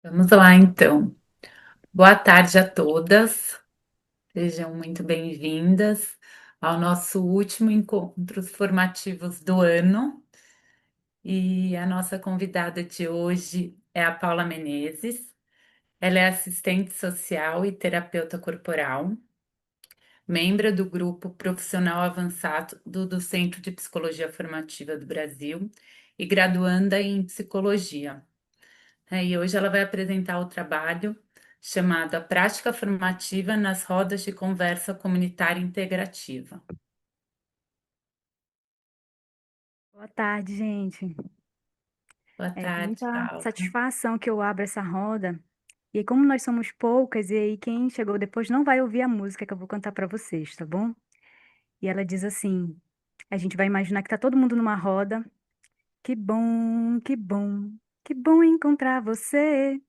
Vamos lá, então. Boa tarde a todas. Sejam muito bem-vindas ao nosso último Encontros Formativos do ano. E a nossa convidada de hoje é a Paula Menezes. Ela é assistente social e terapeuta corporal, membro do grupo profissional avançado do Centro de Psicologia Formativa do Brasil e graduanda em psicologia. E hoje ela vai apresentar o trabalho chamado A Prática Formativa nas Rodas de Conversa Comunitária Integrativa. Boa tarde, gente. Boa É com tarde, muita Paula. satisfação que eu abro essa roda. E aí, como nós somos poucas, e aí quem chegou depois não vai ouvir a música que eu vou cantar para vocês, tá bom? E ela diz assim: a gente vai imaginar que tá todo mundo numa roda. Que bom, que bom, que bom encontrar você.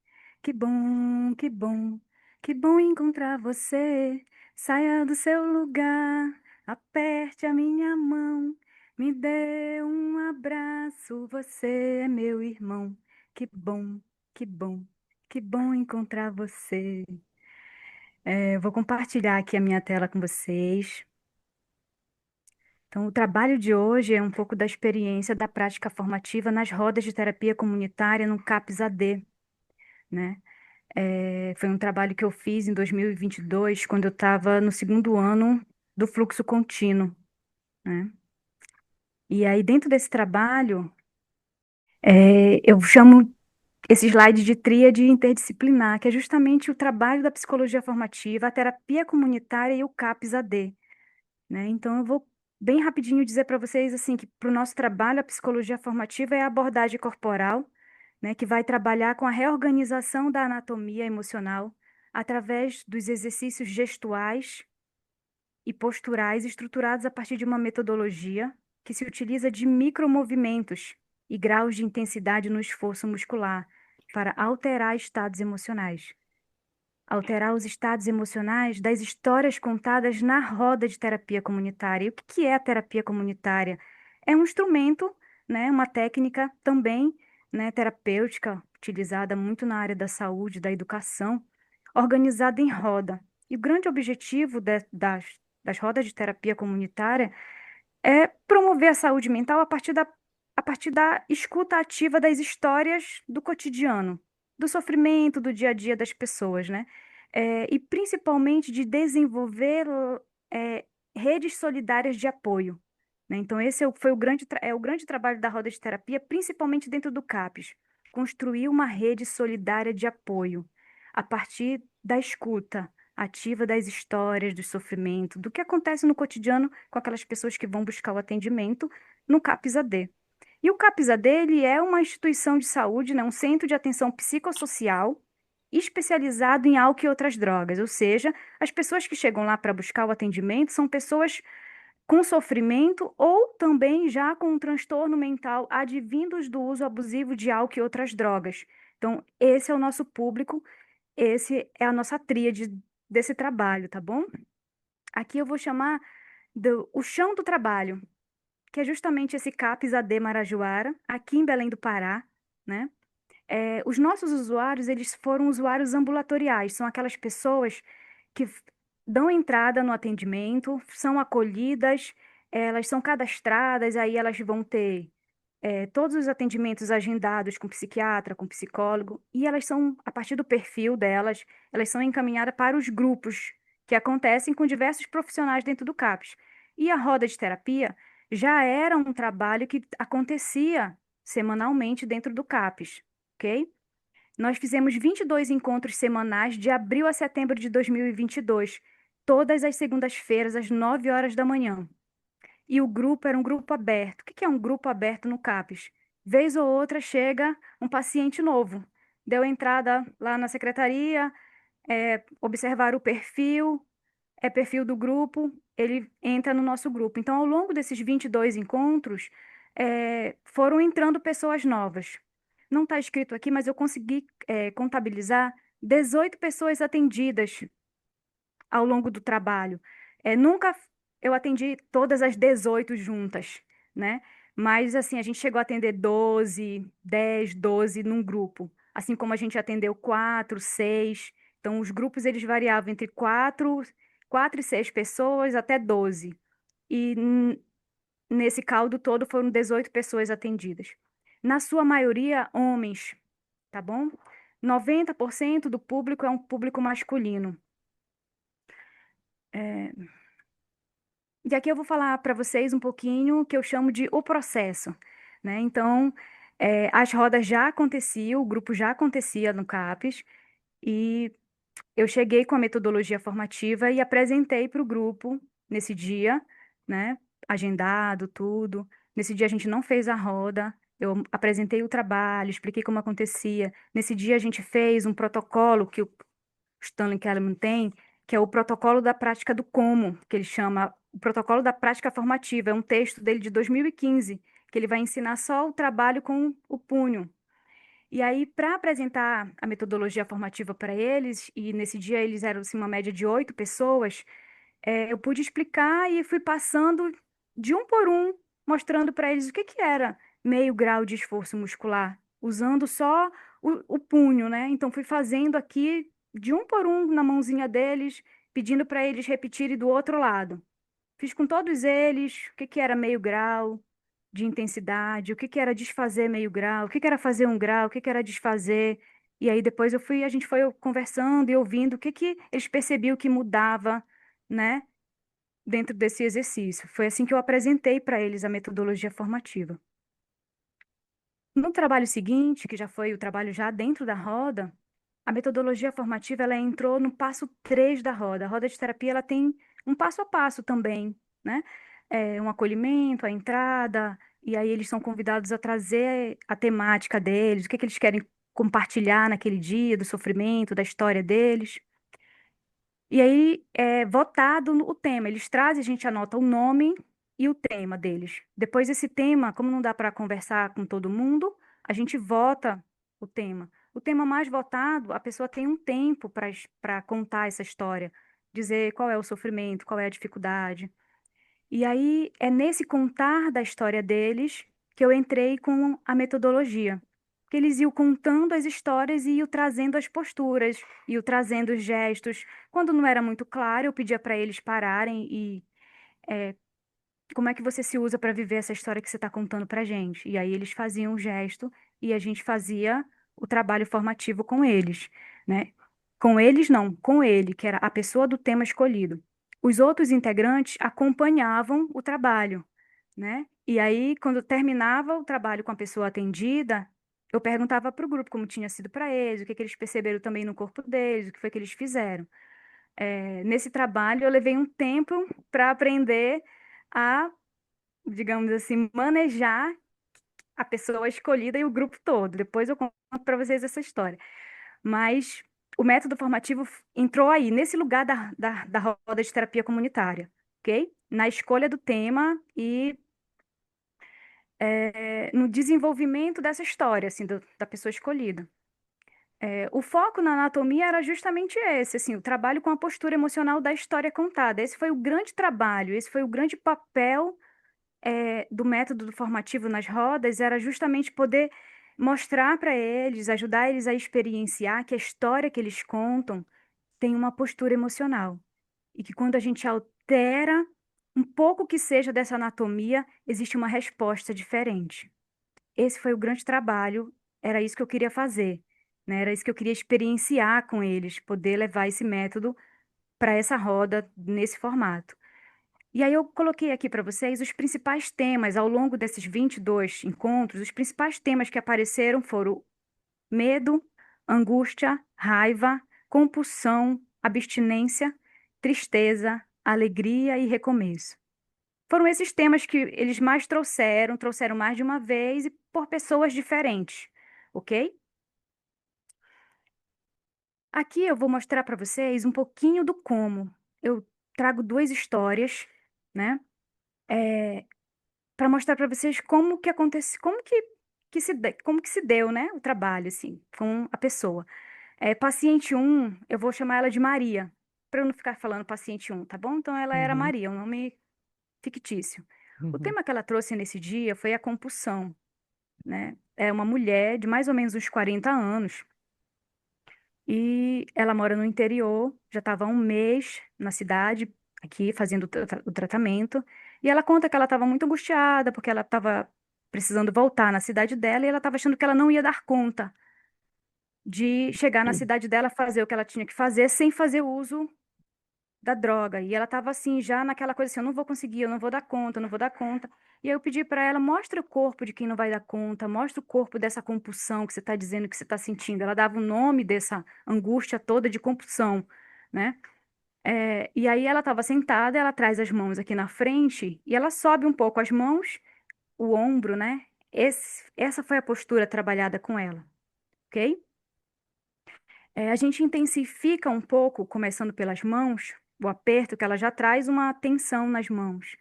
Que bom, que bom, que bom encontrar você. Saia do seu lugar, aperte a minha mão, me dê um abraço, você é meu irmão. Que bom, que bom, que bom encontrar você. Eu vou compartilhar aqui a minha tela com vocês. Então, o trabalho de hoje é um pouco da experiência da prática formativa nas rodas de terapia comunitária no CAPS-AD, né? Foi um trabalho que eu fiz em 2022, quando eu estava no segundo ano do fluxo contínuo, né? E aí, dentro desse trabalho, eu chamo esse slide de tríade interdisciplinar, que é justamente o trabalho da psicologia formativa, a terapia comunitária e o CAPS-AD, né? Então, eu vou bem rapidinho dizer para vocês assim que para o nosso trabalho a psicologia formativa é a abordagem corporal, né, que vai trabalhar com a reorganização da anatomia emocional através dos exercícios gestuais e posturais estruturados a partir de uma metodologia que se utiliza de micromovimentos e graus de intensidade no esforço muscular para alterar estados emocionais. Alterar os estados emocionais das histórias contadas na roda de terapia comunitária. E o que que é a terapia comunitária? É um instrumento, né, uma técnica também, né, terapêutica, utilizada muito na área da saúde, da educação, organizada em roda. E o grande objetivo das rodas de terapia comunitária é promover a saúde mental a partir da escuta ativa das histórias do cotidiano, do sofrimento do dia a dia das pessoas, né? E principalmente de desenvolver é, redes solidárias de apoio, né? Então, esse foi o grande trabalho da roda de terapia, principalmente dentro do CAPES, construir uma rede solidária de apoio a partir da escuta ativa das histórias, do sofrimento, do que acontece no cotidiano com aquelas pessoas que vão buscar o atendimento no CAPS-AD. E o CAPS-AD, ele é uma instituição de saúde, né, um centro de atenção psicossocial especializado em álcool e outras drogas, ou seja, as pessoas que chegam lá para buscar o atendimento são pessoas com sofrimento ou também já com um transtorno mental advindos do uso abusivo de álcool e outras drogas. Então, esse é o nosso público, esse é a nossa tríade desse trabalho, tá bom? Aqui eu vou chamar do o chão do trabalho, que é justamente esse CAPS AD Marajoara, aqui em Belém do Pará, né? Os nossos usuários, eles foram usuários ambulatoriais, são aquelas pessoas que dão entrada no atendimento, são acolhidas, elas são cadastradas, aí elas vão ter todos os atendimentos agendados com psiquiatra, com psicólogo, e elas são, a partir do perfil delas, elas são encaminhadas para os grupos que acontecem com diversos profissionais dentro do CAPS. E a roda de terapia já era um trabalho que acontecia semanalmente dentro do CAPS, ok? Nós fizemos 22 encontros semanais de abril a setembro de 2022, todas as segundas-feiras, às 9 horas da manhã. E o grupo era um grupo aberto. O que que é um grupo aberto no CAPES? Vez ou outra chega um paciente novo. Deu entrada lá na secretaria, observar o perfil, é perfil do grupo, ele entra no nosso grupo. Então, ao longo desses 22 encontros, foram entrando pessoas novas. Não está escrito aqui, mas eu consegui, contabilizar 18 pessoas atendidas ao longo do trabalho. Nunca eu atendi todas as 18 juntas, né? Mas, assim, a gente chegou a atender 12, 10, 12 num grupo. assim como a gente atendeu 4, 6. Então, os grupos eles variavam entre 4 e 6 pessoas até 12. E nesse caldo todo foram 18 pessoas atendidas. Na sua maioria, homens, tá bom? 90% do público é um público masculino. É, E aqui eu vou falar para vocês um pouquinho que eu chamo de o processo, né? Então, as rodas já aconteciam, o grupo já acontecia no CAPES, e eu cheguei com a metodologia formativa e apresentei para o grupo nesse dia, né? Agendado, tudo. Nesse dia a gente não fez a roda, eu apresentei o trabalho, expliquei como acontecia. Nesse dia a gente fez um protocolo que o Stanley Kellerman tem, que é o protocolo da prática do como, que ele chama o protocolo da prática formativa. É um texto dele de 2015, que ele vai ensinar só o trabalho com o punho. E aí, para apresentar a metodologia formativa para eles, e nesse dia eles eram assim, uma média de 8 pessoas, eu pude explicar e fui passando de um por um, mostrando para eles o que que era meio grau de esforço muscular, usando só o punho, né? Então, fui fazendo aqui de um por um na mãozinha deles, pedindo para eles repetirem do outro lado. Fiz com todos eles o que que era meio grau de intensidade, o que que era desfazer meio grau, o que que era fazer um grau, o que que era desfazer. E aí depois a gente foi conversando e ouvindo o que que eles percebiam que mudava, né, dentro desse exercício. Foi assim que eu apresentei para eles a metodologia formativa. No trabalho seguinte, que já foi o trabalho já dentro da roda, a metodologia formativa ela entrou no passo 3 da roda. A roda de terapia ela tem um passo a passo também, né? Um acolhimento, a entrada, e aí eles são convidados a trazer a temática deles, o que que eles querem compartilhar naquele dia, do sofrimento, da história deles. E aí é votado o tema. Eles trazem, a gente anota o nome e o tema deles. Depois esse tema, como não dá para conversar com todo mundo, a gente vota o tema. O tema mais votado, a pessoa tem um tempo para contar essa história, dizer qual é o sofrimento, qual é a dificuldade. E aí é nesse contar da história deles que eu entrei com a metodologia. Que eles iam contando as histórias e iam trazendo as posturas, iam trazendo os gestos. Quando não era muito claro, eu pedia para eles pararem e como é que você se usa para viver essa história que você está contando para gente? E aí eles faziam o gesto e a gente fazia o trabalho formativo com eles, né? Com eles não, com ele, que era a pessoa do tema escolhido. Os outros integrantes acompanhavam o trabalho, né? E aí, quando terminava o trabalho com a pessoa atendida, eu perguntava para o grupo como tinha sido para eles, o que que eles perceberam também no corpo deles, o que foi que eles fizeram. Nesse trabalho, eu levei um tempo para aprender a, digamos assim, manejar a pessoa escolhida e o grupo todo. Depois eu conto para vocês essa história. Mas o método formativo entrou aí, nesse lugar da roda de terapia comunitária, ok? Na escolha do tema e no desenvolvimento dessa história, assim, da pessoa escolhida. O foco na anatomia era justamente esse, assim, o trabalho com a postura emocional da história contada. Esse foi o grande trabalho, esse foi o grande papel do método formativo nas rodas, era justamente poder mostrar para eles, ajudar eles a experienciar que a história que eles contam tem uma postura emocional. E que quando a gente altera um pouco que seja dessa anatomia, existe uma resposta diferente. Esse foi o grande trabalho, era isso que eu queria fazer, né? Era isso que eu queria experienciar com eles, poder levar esse método para essa roda nesse formato. E aí eu coloquei aqui para vocês os principais temas ao longo desses 22 encontros, os principais temas que apareceram foram medo, angústia, raiva, compulsão, abstinência, tristeza, alegria e recomeço. Foram esses temas que eles mais trouxeram mais de uma vez e por pessoas diferentes, ok? Aqui eu vou mostrar para vocês um pouquinho do como. Eu trago duas histórias, né? Para mostrar para vocês como que acontece, como que se deu, né? O trabalho, assim, com a pessoa. Paciente um, eu vou chamar ela de Maria, para eu não ficar falando paciente um, tá bom? Então ela era Uhum, Maria, um nome fictício. O uhum, tema que ela trouxe nesse dia foi a compulsão. né? É uma mulher de mais ou menos uns 40 anos e ela mora no interior, já estava há um mês na cidade, aqui, fazendo o tratamento. E ela conta que ela estava muito angustiada porque ela estava precisando voltar na cidade dela e ela estava achando que ela não ia dar conta de chegar na cidade dela, fazer o que ela tinha que fazer sem fazer uso da droga. E ela estava assim, já naquela coisa assim, eu não vou conseguir, eu não vou dar conta, eu não vou dar conta. E aí eu pedi para ela, mostra o corpo de quem não vai dar conta, mostra o corpo dessa compulsão que você está dizendo que você está sentindo. Ela dava o nome dessa angústia toda de compulsão, né? E aí ela estava sentada, ela traz as mãos aqui na frente e ela sobe um pouco as mãos, o ombro, né? Essa foi a postura trabalhada com ela, ok? A gente intensifica um pouco, começando pelas mãos, o aperto que ela já traz uma tensão nas mãos.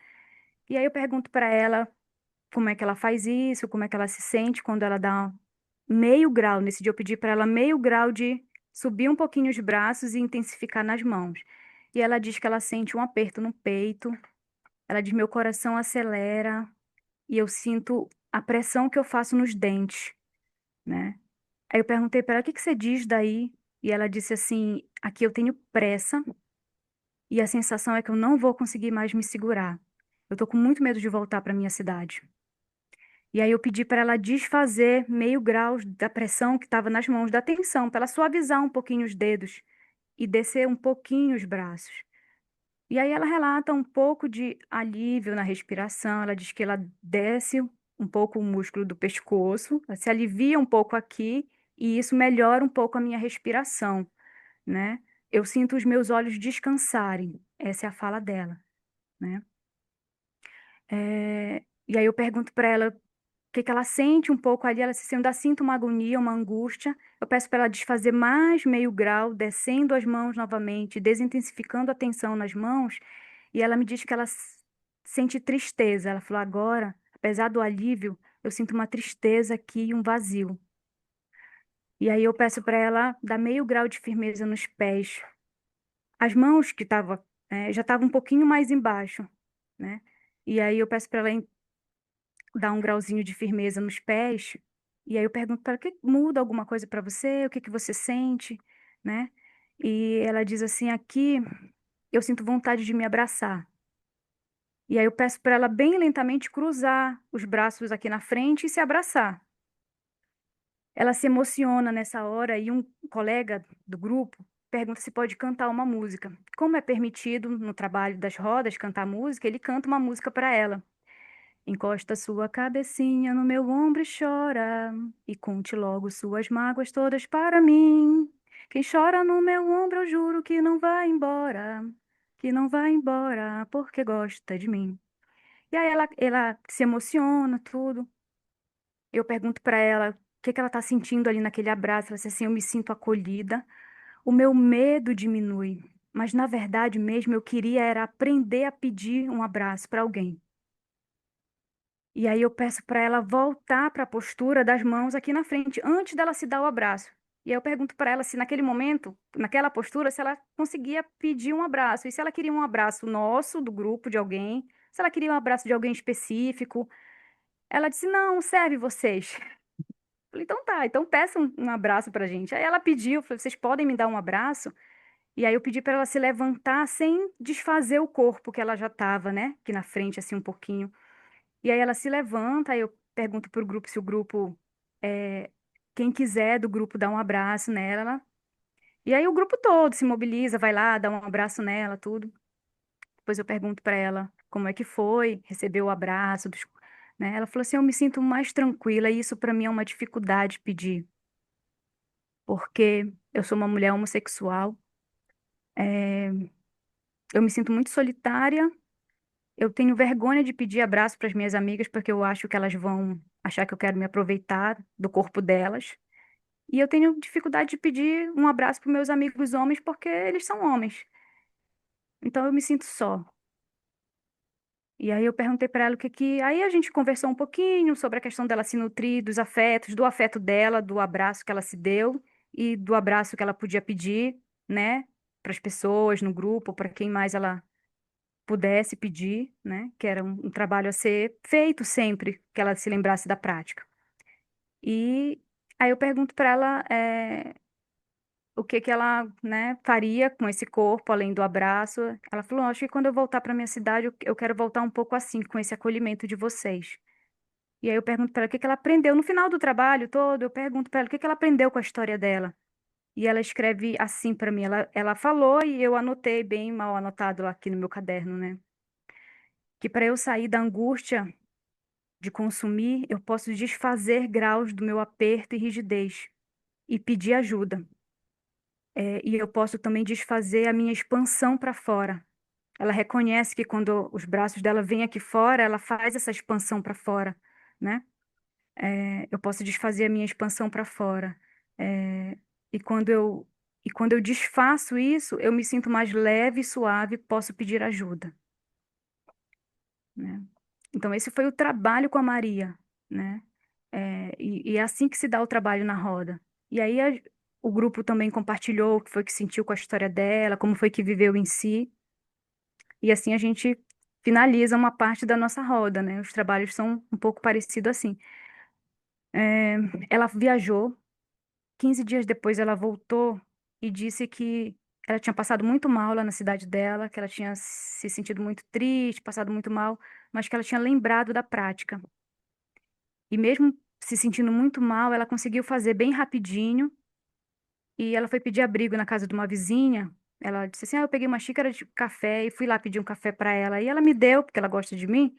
E aí eu pergunto para ela como é que ela faz isso, como é que ela se sente quando ela dá meio grau. Nesse dia eu pedi para ela meio grau de subir um pouquinho os braços e intensificar nas mãos. E ela diz que ela sente um aperto no peito. Ela diz meu coração acelera e eu sinto a pressão que eu faço nos dentes, né? Aí eu perguntei para ela, o que que você diz daí? E ela disse assim, aqui eu tenho pressa e a sensação é que eu não vou conseguir mais me segurar. Eu tô com muito medo de voltar para minha cidade. E aí eu pedi para ela desfazer meio grau da pressão que estava nas mãos, da tensão, para ela suavizar um pouquinho os dedos e descer um pouquinho os braços. E aí ela relata um pouco de alívio na respiração, ela diz que ela desce um pouco o músculo do pescoço, ela se alivia um pouco aqui e isso melhora um pouco a minha respiração, né? Eu sinto os meus olhos descansarem. Essa é a fala dela, né? E aí eu pergunto para ela o que que ela sente um pouco ali. Ela disse assim, eu ainda sinto uma agonia, uma angústia. Eu peço para ela desfazer mais meio grau, descendo as mãos novamente, desintensificando a tensão nas mãos. E ela me diz que ela sente tristeza. Ela falou, agora, apesar do alívio, eu sinto uma tristeza aqui e um vazio. E aí eu peço para ela dar meio grau de firmeza nos pés. As mãos que tava, já estavam um pouquinho mais embaixo, né? E aí eu peço para ela dar um grauzinho de firmeza nos pés. E aí eu pergunto para ela, que muda alguma coisa para você? O que que você sente, né? E ela diz assim, aqui eu sinto vontade de me abraçar. E aí eu peço para ela bem lentamente cruzar os braços aqui na frente e se abraçar. Ela se emociona nessa hora e um colega do grupo pergunta se pode cantar uma música. Como é permitido no trabalho das rodas cantar música, ele canta uma música para ela. Encosta sua cabecinha no meu ombro e chora, e conte logo suas mágoas todas para mim. Quem chora no meu ombro, eu juro que não vai embora, porque gosta de mim. E aí ela se emociona, tudo. Eu pergunto para ela o que que ela está sentindo ali naquele abraço. Ela diz assim, eu me sinto acolhida, o meu medo diminui, mas na verdade mesmo eu queria era aprender a pedir um abraço para alguém. E aí eu peço para ela voltar para a postura das mãos aqui na frente, antes dela se dar o abraço. E aí eu pergunto para ela se naquele momento, naquela postura, se ela conseguia pedir um abraço. E se ela queria um abraço nosso, do grupo, de alguém, se ela queria um abraço de alguém específico. Ela disse, não, serve vocês. Falei, então tá, então peça um abraço pra gente. Aí ela pediu, falei, vocês podem me dar um abraço? E aí eu pedi para ela se levantar sem desfazer o corpo que ela já estava, né? Aqui na frente, assim, um pouquinho. E aí ela se levanta, aí eu pergunto pro grupo se o grupo, é, quem quiser do grupo dá um abraço nela. E aí o grupo todo se mobiliza, vai lá, dá um abraço nela, tudo. Depois eu pergunto para ela como é que foi, recebeu o abraço, né? Ela falou assim, eu me sinto mais tranquila e isso para mim é uma dificuldade pedir, porque eu sou uma mulher homossexual, eu me sinto muito solitária, eu tenho vergonha de pedir abraço para as minhas amigas porque eu acho que elas vão achar que eu quero me aproveitar do corpo delas. E eu tenho dificuldade de pedir um abraço para meus amigos homens porque eles são homens. Então eu me sinto só. E aí eu perguntei para ela o que que. Aí a gente conversou um pouquinho sobre a questão dela se nutrir dos afetos, do afeto dela, do abraço que ela se deu e do abraço que ela podia pedir, né, para as pessoas no grupo, para quem mais ela pudesse pedir, né, que era um trabalho a ser feito sempre que ela se lembrasse da prática. E aí eu pergunto para ela o que que ela, né, faria com esse corpo, além do abraço. Ela falou, acho que quando eu voltar para minha cidade, eu quero voltar um pouco assim, com esse acolhimento de vocês. E aí eu pergunto para ela o que que ela aprendeu no final do trabalho todo, eu pergunto para ela o que que ela aprendeu com a história dela. E ela escreve assim para mim, ela falou e eu anotei bem mal anotado lá aqui no meu caderno, né? Que para eu sair da angústia de consumir, eu posso desfazer graus do meu aperto e rigidez e pedir ajuda. E eu posso também desfazer a minha expansão para fora. Ela reconhece que quando os braços dela vêm aqui fora, ela faz essa expansão para fora, né? Eu posso desfazer a minha expansão para fora. É, e quando eu desfaço isso, eu me sinto mais leve e suave, posso pedir ajuda, né? Então, esse foi o trabalho com a Maria, né? E é assim que se dá o trabalho na roda. E aí o grupo também compartilhou o que foi que sentiu com a história dela, como foi que viveu em si. E assim a gente finaliza uma parte da nossa roda, né? Os trabalhos são um pouco parecidos assim. É, ela viajou, 15 dias depois ela voltou e disse que ela tinha passado muito mal lá na cidade dela, que ela tinha se sentido muito triste, passado muito mal, mas que ela tinha lembrado da prática. E mesmo se sentindo muito mal, ela conseguiu fazer bem rapidinho e ela foi pedir abrigo na casa de uma vizinha. Ela disse assim: eu peguei uma xícara de café e fui lá pedir um café para ela. E ela me deu, porque ela gosta de mim.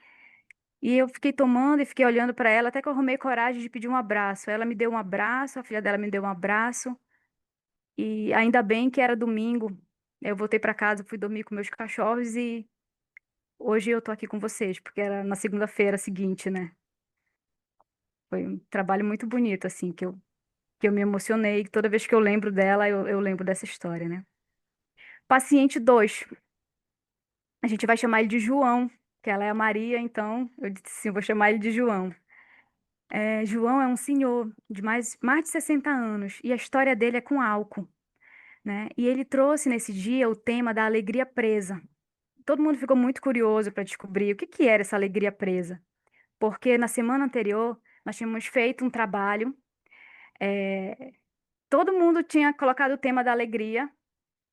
E eu fiquei tomando e fiquei olhando para ela até que eu arrumei coragem de pedir um abraço. Ela me deu um abraço, a filha dela me deu um abraço. E ainda bem que era domingo. Eu voltei para casa, fui dormir com meus cachorros e hoje eu tô aqui com vocês, porque era na segunda-feira seguinte, né? Foi um trabalho muito bonito, assim, que eu me emocionei. Toda vez que eu lembro dela, eu lembro dessa história, né? Paciente 2, a gente vai chamar ele de João, que ela é a Maria, então eu disse assim, vou chamar ele de João. João é um senhor de mais de 60 anos e a história dele é com álcool, né? E ele trouxe nesse dia o tema da alegria presa. Todo mundo ficou muito curioso para descobrir o que que era essa alegria presa, porque na semana anterior nós tínhamos feito um trabalho, eh, todo mundo tinha colocado o tema da alegria.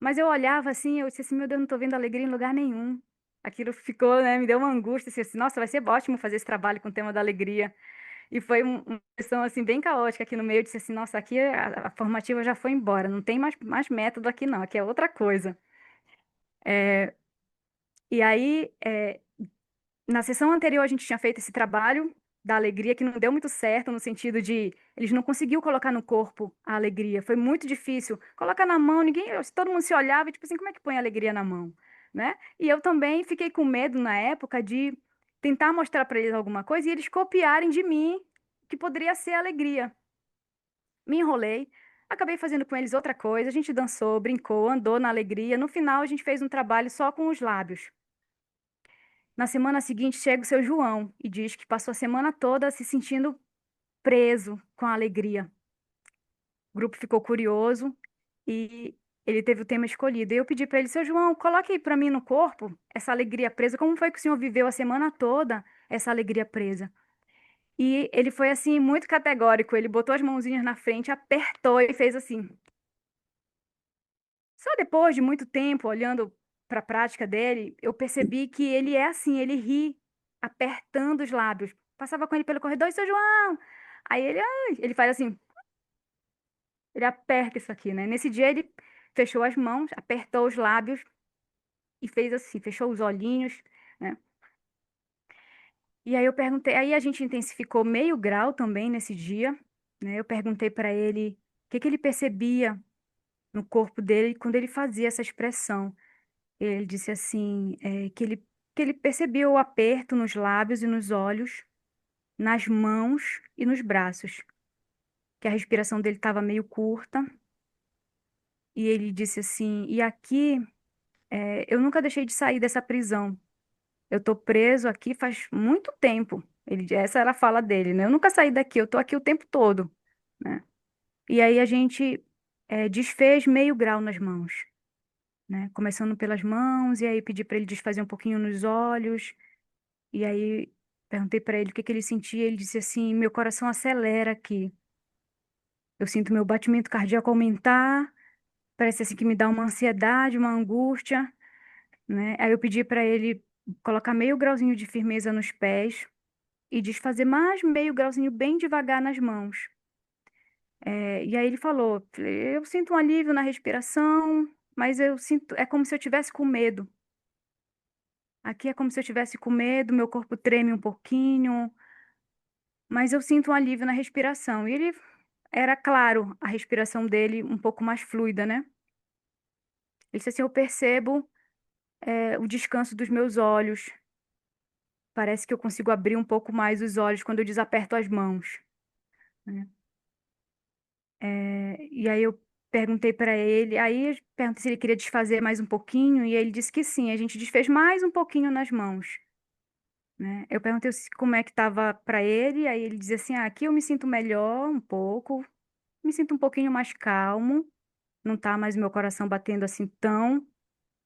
Mas eu olhava assim, eu disse assim, meu Deus, não tô vendo alegria em lugar nenhum. Aquilo ficou, né, me deu uma angústia, assim, nossa, vai ser ótimo fazer esse trabalho com o tema da alegria. E foi uma questão, assim, bem caótica aqui no meio. Eu disse assim, nossa, aqui a formativa já foi embora, não tem mais método aqui não, aqui é outra coisa. E aí, na sessão anterior, a gente tinha feito esse trabalho da alegria que não deu muito certo, no sentido de eles não conseguiu colocar no corpo a alegria. Foi muito difícil. Colocar na mão, ninguém, todo mundo se olhava e tipo assim, como é que põe a alegria na mão, né? E eu também fiquei com medo na época de tentar mostrar para eles alguma coisa e eles copiarem de mim que poderia ser a alegria. Me enrolei, acabei fazendo com eles outra coisa, a gente dançou, brincou, andou na alegria. No final, a gente fez um trabalho só com os lábios. Na semana seguinte, chega o seu João e diz que passou a semana toda se sentindo preso com a alegria. O grupo ficou curioso e ele teve o tema escolhido. E eu pedi para ele, seu João, coloque aí para mim no corpo essa alegria presa. Como foi que o senhor viveu a semana toda essa alegria presa? E ele foi assim, muito categórico. Ele botou as mãozinhas na frente, apertou e fez assim. Só depois de muito tempo olhando para a prática dele, eu percebi que ele é assim, ele ri apertando os lábios. Passava com ele pelo corredor, e seu João. Aí ele, ai, ele faz assim, ele aperta isso aqui, né? Nesse dia ele fechou as mãos, apertou os lábios e fez assim, fechou os olhinhos, né? E aí eu perguntei, aí a gente intensificou meio grau também nesse dia, né? Eu perguntei para ele o que que ele percebia no corpo dele quando ele fazia essa expressão. Ele disse assim, que ele percebia o aperto nos lábios e nos olhos, nas mãos e nos braços, que a respiração dele estava meio curta. E ele disse assim, e aqui eu nunca deixei de sair dessa prisão. Eu estou preso aqui faz muito tempo. Essa era a fala dele, né? Eu nunca saí daqui, eu estou aqui o tempo todo, né? E aí a gente desfez meio grau nas mãos, né? Começando pelas mãos, e aí pedi para ele desfazer um pouquinho nos olhos. E aí perguntei para ele o que que ele sentia. Ele disse assim: meu coração acelera aqui. Eu sinto meu batimento cardíaco aumentar, parece assim que me dá uma ansiedade, uma angústia, né? Aí eu pedi para ele colocar meio grauzinho de firmeza nos pés e desfazer mais meio grauzinho bem devagar nas mãos. E aí ele falou, eu sinto um alívio na respiração, mas eu sinto, é como se eu tivesse com medo. Aqui é como se eu tivesse com medo, meu corpo treme um pouquinho, mas eu sinto um alívio na respiração. E ele era claro, a respiração dele um pouco mais fluida, né? Ele disse assim, eu percebo, o descanso dos meus olhos. Parece que eu consigo abrir um pouco mais os olhos quando eu desaperto as mãos, né? E aí eu perguntei para ele, aí eu perguntei se ele queria desfazer mais um pouquinho, e ele disse que sim, a gente desfez mais um pouquinho nas mãos, né? Eu perguntei como é que estava para ele, aí ele dizia assim, aqui eu me sinto melhor um pouco, me sinto um pouquinho mais calmo, não tá mais meu coração batendo assim tão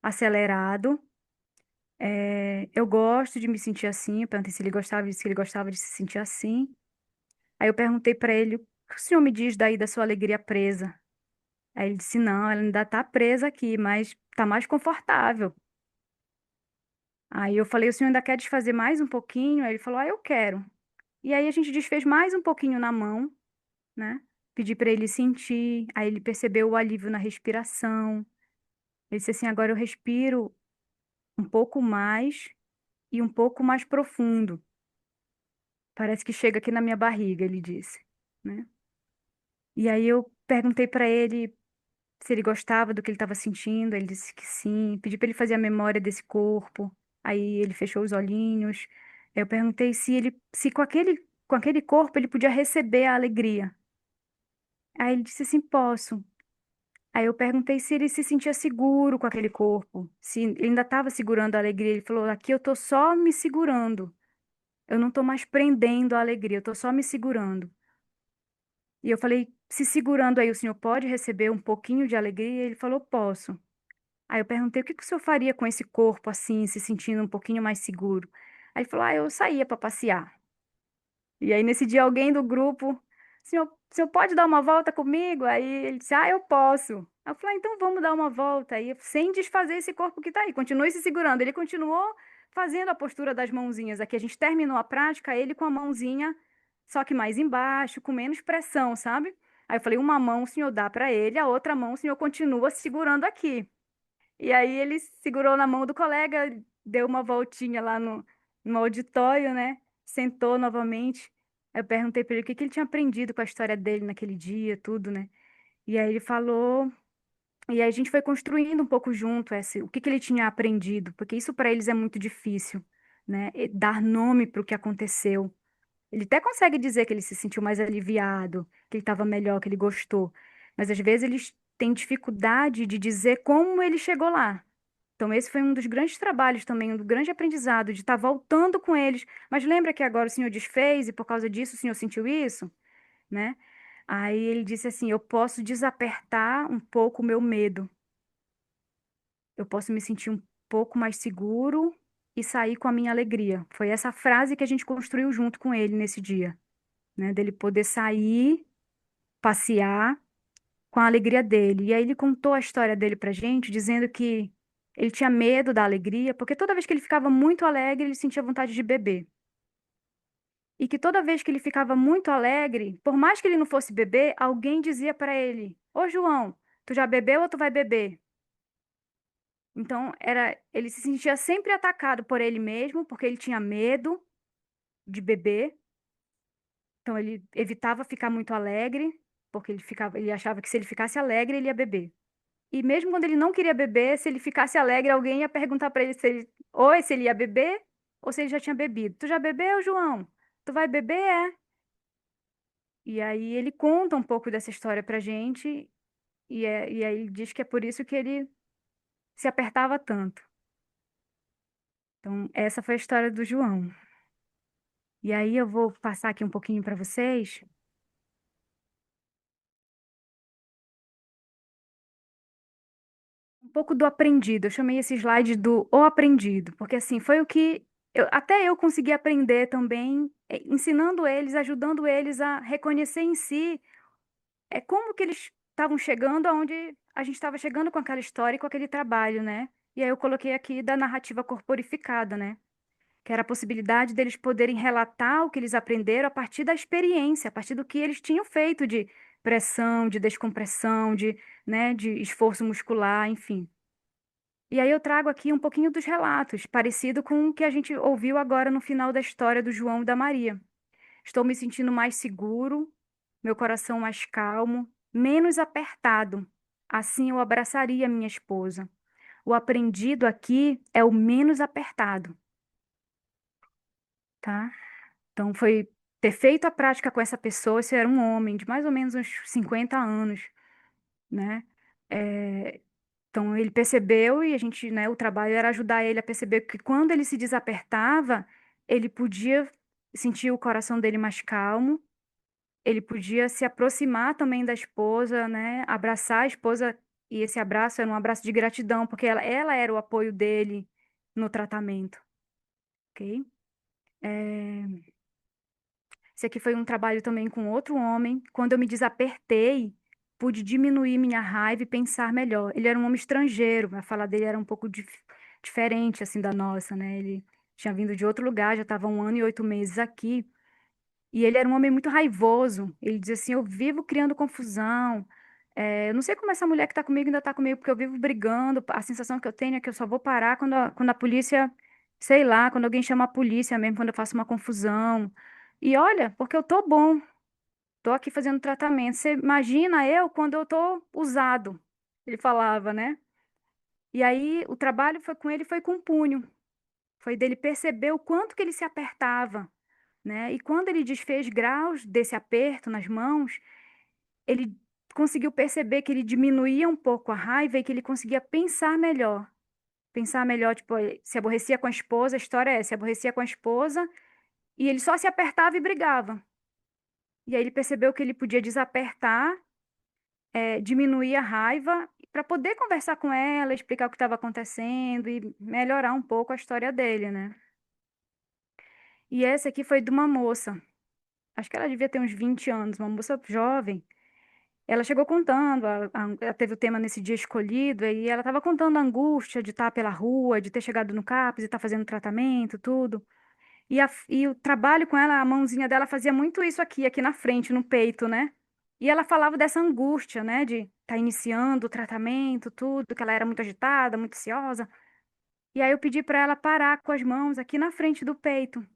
acelerado. Eu gosto de me sentir assim, eu perguntei se ele gostava, ele disse que ele gostava de se sentir assim. Aí eu perguntei para ele, o que o senhor me diz daí da sua alegria presa? Aí ele disse, não, ela ainda tá presa aqui, mas tá mais confortável. Aí eu falei, o senhor ainda quer desfazer mais um pouquinho? Aí ele falou, eu quero. E aí a gente desfez mais um pouquinho na mão, né? Pedi para ele sentir, aí ele percebeu o alívio na respiração. Ele disse assim, agora eu respiro um pouco mais e um pouco mais profundo. Parece que chega aqui na minha barriga, ele disse, né? E aí eu perguntei para ele se ele gostava do que ele estava sentindo, ele disse que sim. Pedi para ele fazer a memória desse corpo. Aí ele fechou os olhinhos. Eu perguntei se com aquele corpo ele podia receber a alegria. Aí ele disse assim, posso. Aí eu perguntei se ele se sentia seguro com aquele corpo, se ele ainda estava segurando a alegria. Ele falou, aqui eu tô só me segurando. Eu não tô mais prendendo a alegria, eu tô só me segurando. E eu falei, se segurando aí, o senhor pode receber um pouquinho de alegria? Ele falou, posso. Aí eu perguntei, o que que o senhor faria com esse corpo assim, se sentindo um pouquinho mais seguro? Aí ele falou, eu saía para passear. E aí nesse dia alguém do grupo, senhor pode dar uma volta comigo? Aí ele disse, eu posso. Aí eu falei, então vamos dar uma volta aí, sem desfazer esse corpo que tá aí. Continue se segurando. Ele continuou fazendo a postura das mãozinhas. Aqui a gente terminou a prática, ele com a mãozinha, só que mais embaixo, com menos pressão, sabe? Aí eu falei, uma mão o senhor dá para ele, a outra mão o senhor continua segurando aqui. E aí ele segurou na mão do colega, deu uma voltinha lá no auditório, né? Sentou novamente. Eu perguntei para ele o que que ele tinha aprendido com a história dele naquele dia, tudo, né? E aí ele falou, e aí a gente foi construindo um pouco junto o que que ele tinha aprendido, porque isso para eles é muito difícil, né? E dar nome para o que aconteceu. Ele até consegue dizer que ele se sentiu mais aliviado, que ele estava melhor, que ele gostou, mas às vezes eles têm dificuldade de dizer como ele chegou lá. Então, esse foi um dos grandes trabalhos também, um grande aprendizado, de estar voltando com eles. Mas lembra que agora o senhor desfez e por causa disso o senhor sentiu isso, né? Aí ele disse assim: eu posso desapertar um pouco o meu medo, eu posso me sentir um pouco mais seguro e sair com a minha alegria. Foi essa frase que a gente construiu junto com ele nesse dia, né? Dele poder sair, passear com a alegria dele. E aí ele contou a história dele pra gente, dizendo que ele tinha medo da alegria, porque toda vez que ele ficava muito alegre, ele sentia vontade de beber. E que toda vez que ele ficava muito alegre, por mais que ele não fosse beber, alguém dizia pra ele: Ô João, tu já bebeu ou tu vai beber? Então, ele se sentia sempre atacado por ele mesmo, porque ele tinha medo de beber. Então, ele evitava ficar muito alegre, porque ele achava que se ele ficasse alegre, ele ia beber. E mesmo quando ele não queria beber, se ele ficasse alegre, alguém ia perguntar para ele se ele ia beber ou se ele já tinha bebido. Tu já bebeu, João? Tu vai beber, é? E aí ele conta um pouco dessa história pra gente e aí ele diz que é por isso que ele se apertava tanto. Então, essa foi a história do João. E aí eu vou passar aqui um pouquinho para vocês. Um pouco do aprendido. Eu chamei esse slide do O Aprendido, porque assim, foi o que até eu consegui aprender também, ensinando eles, ajudando eles a reconhecer em si é como que eles estavam chegando aonde a gente estava chegando com aquela história e com aquele trabalho, né? E aí eu coloquei aqui da narrativa corporificada, né? Que era a possibilidade deles poderem relatar o que eles aprenderam a partir da experiência, a partir do que eles tinham feito de pressão, de descompressão, de, né, de esforço muscular, enfim. E aí eu trago aqui um pouquinho dos relatos, parecido com o que a gente ouviu agora no final da história do João e da Maria. Estou me sentindo mais seguro, meu coração mais calmo, menos apertado. Assim eu abraçaria minha esposa. O aprendido aqui é o menos apertado, tá? Então foi ter feito a prática com essa pessoa, esse era um homem de mais ou menos uns 50 anos, né? É, então ele percebeu e a gente, né, o trabalho era ajudar ele a perceber que quando ele se desapertava, ele podia sentir o coração dele mais calmo. Ele podia se aproximar também da esposa, né? Abraçar a esposa, e esse abraço era um abraço de gratidão, porque ela era o apoio dele no tratamento, ok? É, esse aqui foi um trabalho também com outro homem. Quando eu me desapertei, pude diminuir minha raiva e pensar melhor. Ele era um homem estrangeiro, a fala dele era um pouco diferente, assim, da nossa, né? Ele tinha vindo de outro lugar, já estava 1 ano e 8 meses aqui. E ele era um homem muito raivoso. Ele dizia assim: eu vivo criando confusão. Eu não sei como essa mulher que está comigo ainda está comigo, porque eu vivo brigando. A sensação que eu tenho é que eu só vou parar quando a polícia, sei lá, quando alguém chama a polícia mesmo, quando eu faço uma confusão. E olha, porque eu tô bom, tô aqui fazendo tratamento. Você imagina eu quando eu tô usado, ele falava, né? E aí o trabalho foi com ele, foi com punho. Foi dele perceber o quanto que ele se apertava, né? E quando ele desfez graus desse aperto nas mãos, ele conseguiu perceber que ele diminuía um pouco a raiva e que ele conseguia pensar melhor. Pensar melhor, tipo, ele se aborrecia com a esposa, a história é, se aborrecia com a esposa e ele só se apertava e brigava. E aí ele percebeu que ele podia desapertar, diminuir a raiva para poder conversar com ela, explicar o que estava acontecendo e melhorar um pouco a história dele, né? E essa aqui foi de uma moça, acho que ela devia ter uns 20 anos, uma moça jovem. Ela chegou contando, ela teve o tema nesse dia escolhido, e ela estava contando a angústia de estar pela rua, de ter chegado no CAPS e estar fazendo tratamento, tudo. E o trabalho com ela, a mãozinha dela fazia muito isso aqui na frente, no peito, né? E ela falava dessa angústia, né, de estar iniciando o tratamento, tudo, que ela era muito agitada, muito ansiosa. E aí eu pedi para ela parar com as mãos aqui na frente do peito.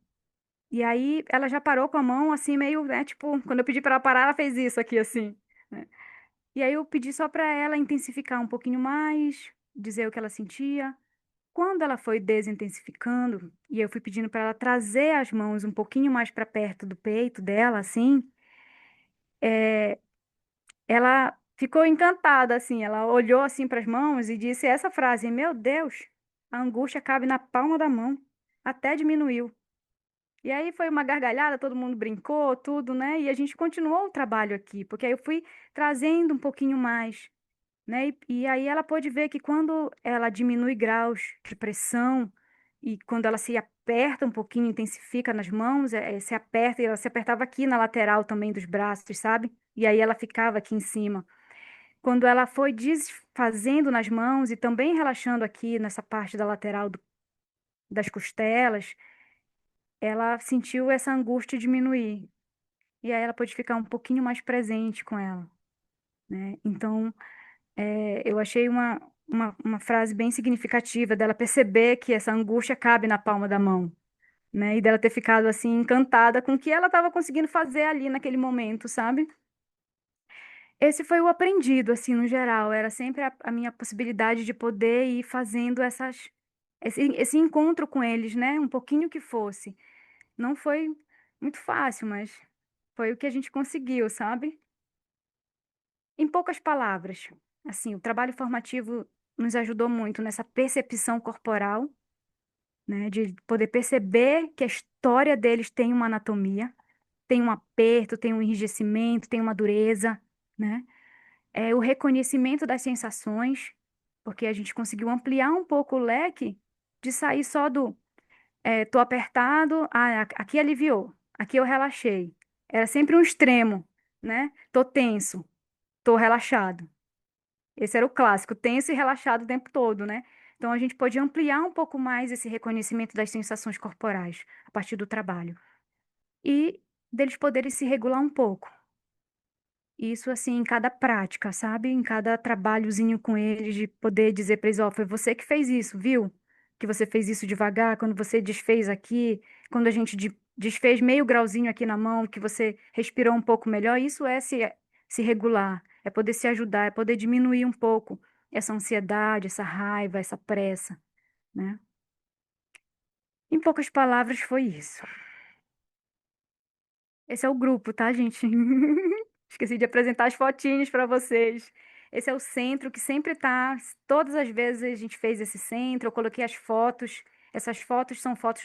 E aí ela já parou com a mão assim, meio, né, tipo, quando eu pedi para ela parar, ela fez isso aqui assim, né? E aí eu pedi só para ela intensificar um pouquinho mais, dizer o que ela sentia. Quando ela foi desintensificando, e eu fui pedindo para ela trazer as mãos um pouquinho mais para perto do peito dela, assim, ela ficou encantada, assim. Ela olhou assim para as mãos e disse essa frase: Meu Deus, a angústia cabe na palma da mão. Até diminuiu. E aí foi uma gargalhada, todo mundo brincou, tudo, né? E a gente continuou o trabalho aqui, porque aí eu fui trazendo um pouquinho mais, né? E aí ela pôde ver que quando ela diminui graus de pressão e quando ela se aperta um pouquinho, intensifica nas mãos, se aperta, e ela se apertava aqui na lateral também dos braços, sabe? E aí ela ficava aqui em cima. Quando ela foi desfazendo nas mãos e também relaxando aqui nessa parte da lateral das costelas, ela sentiu essa angústia diminuir. E aí ela pôde ficar um pouquinho mais presente com ela, né? Então, eu achei uma frase bem significativa dela perceber que essa angústia cabe na palma da mão, né? E dela ter ficado assim encantada com o que ela estava conseguindo fazer ali naquele momento, sabe? Esse foi o aprendido, assim, no geral. Era sempre a minha possibilidade de poder ir fazendo esse encontro com eles, né? Um pouquinho que fosse. Não foi muito fácil, mas foi o que a gente conseguiu, sabe? Em poucas palavras, assim, o trabalho formativo nos ajudou muito nessa percepção corporal, né, de poder perceber que a história deles tem uma anatomia, tem um aperto, tem um enrijecimento, tem uma dureza, né? O reconhecimento das sensações, porque a gente conseguiu ampliar um pouco o leque de sair só do tô apertado, aqui aliviou, aqui eu relaxei. Era sempre um extremo, né? Tô tenso. tô relaxado. Esse era o clássico, tenso e relaxado o tempo todo, né? Então a gente pode ampliar um pouco mais esse reconhecimento das sensações corporais a partir do trabalho e deles poderem se regular um pouco. Isso assim em cada prática, sabe? Em cada trabalhozinho com eles, de poder dizer para eles, ó, foi você que fez isso, viu? Que você fez isso devagar, quando você desfez aqui, quando a gente desfez meio grauzinho aqui na mão, que você respirou um pouco melhor, isso é se regular, é poder se ajudar, é poder diminuir um pouco essa ansiedade, essa raiva, essa pressa, né? Em poucas palavras, foi isso. Esse é o grupo, tá, gente? Esqueci de apresentar as fotinhos para vocês. Esse é o centro que sempre tá. Todas as vezes a gente fez esse centro, eu coloquei as fotos. Essas fotos são fotos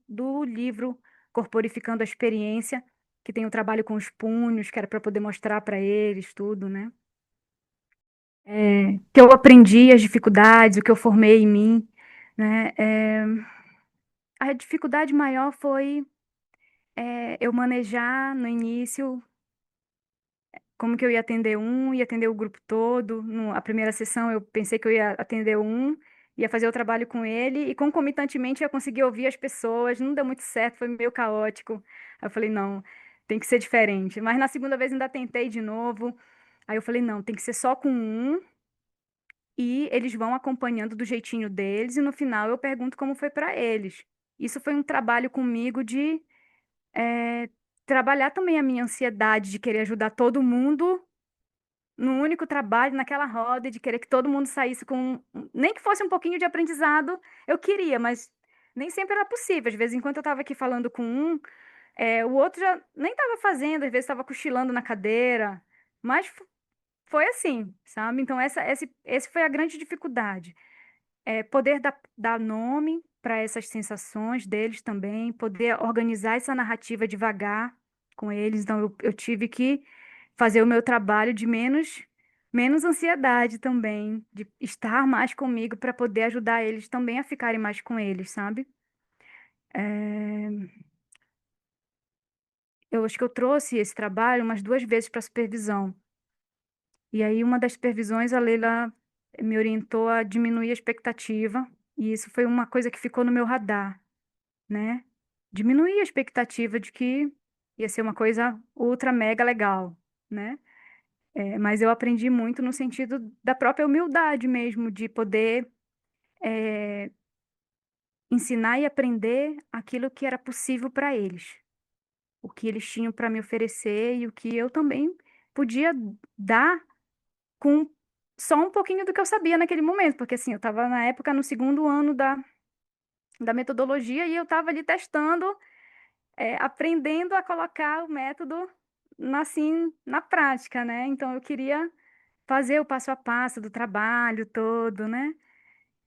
do livro Corporificando a Experiência, que tem o trabalho com os punhos, que era para poder mostrar para eles tudo, né? Que eu aprendi as dificuldades, o que eu formei em mim, né? A dificuldade maior foi eu manejar no início como que eu ia atender um, ia atender o grupo todo. A primeira sessão eu pensei que eu ia atender um, ia fazer o trabalho com ele e concomitantemente eu consegui ouvir as pessoas. Não deu muito certo, foi meio caótico. Aí eu falei, não, tem que ser diferente. Mas na segunda vez ainda tentei de novo. Aí eu falei, não, tem que ser só com um e eles vão acompanhando do jeitinho deles e no final eu pergunto como foi para eles. Isso foi um trabalho comigo de trabalhar também a minha ansiedade de querer ajudar todo mundo no único trabalho, naquela roda, de querer que todo mundo saísse com, nem que fosse um pouquinho de aprendizado, eu queria, mas nem sempre era possível. Às vezes, enquanto eu estava aqui falando com um, o outro já nem estava fazendo, às vezes estava cochilando na cadeira, mas foi assim, sabe? Então, esse foi a grande dificuldade. Poder dar nome para essas sensações deles também, poder organizar essa narrativa devagar com eles. Então, eu tive que fazer o meu trabalho de menos ansiedade também, de estar mais comigo para poder ajudar eles também a ficarem mais com eles, sabe? É, eu acho que eu trouxe esse trabalho umas 2 vezes para supervisão. E aí, uma das supervisões, a Leila me orientou a diminuir a expectativa, e isso foi uma coisa que ficou no meu radar, né? Diminuir a expectativa de que ia ser uma coisa ultra mega legal, né? Mas eu aprendi muito no sentido da própria humildade mesmo, de poder ensinar e aprender aquilo que era possível para eles, o que eles tinham para me oferecer e o que eu também podia dar com só um pouquinho do que eu sabia naquele momento, porque assim, eu estava na época no segundo ano da metodologia e eu estava ali testando, aprendendo a colocar o método assim na prática, né? Então eu queria fazer o passo a passo do trabalho todo, né?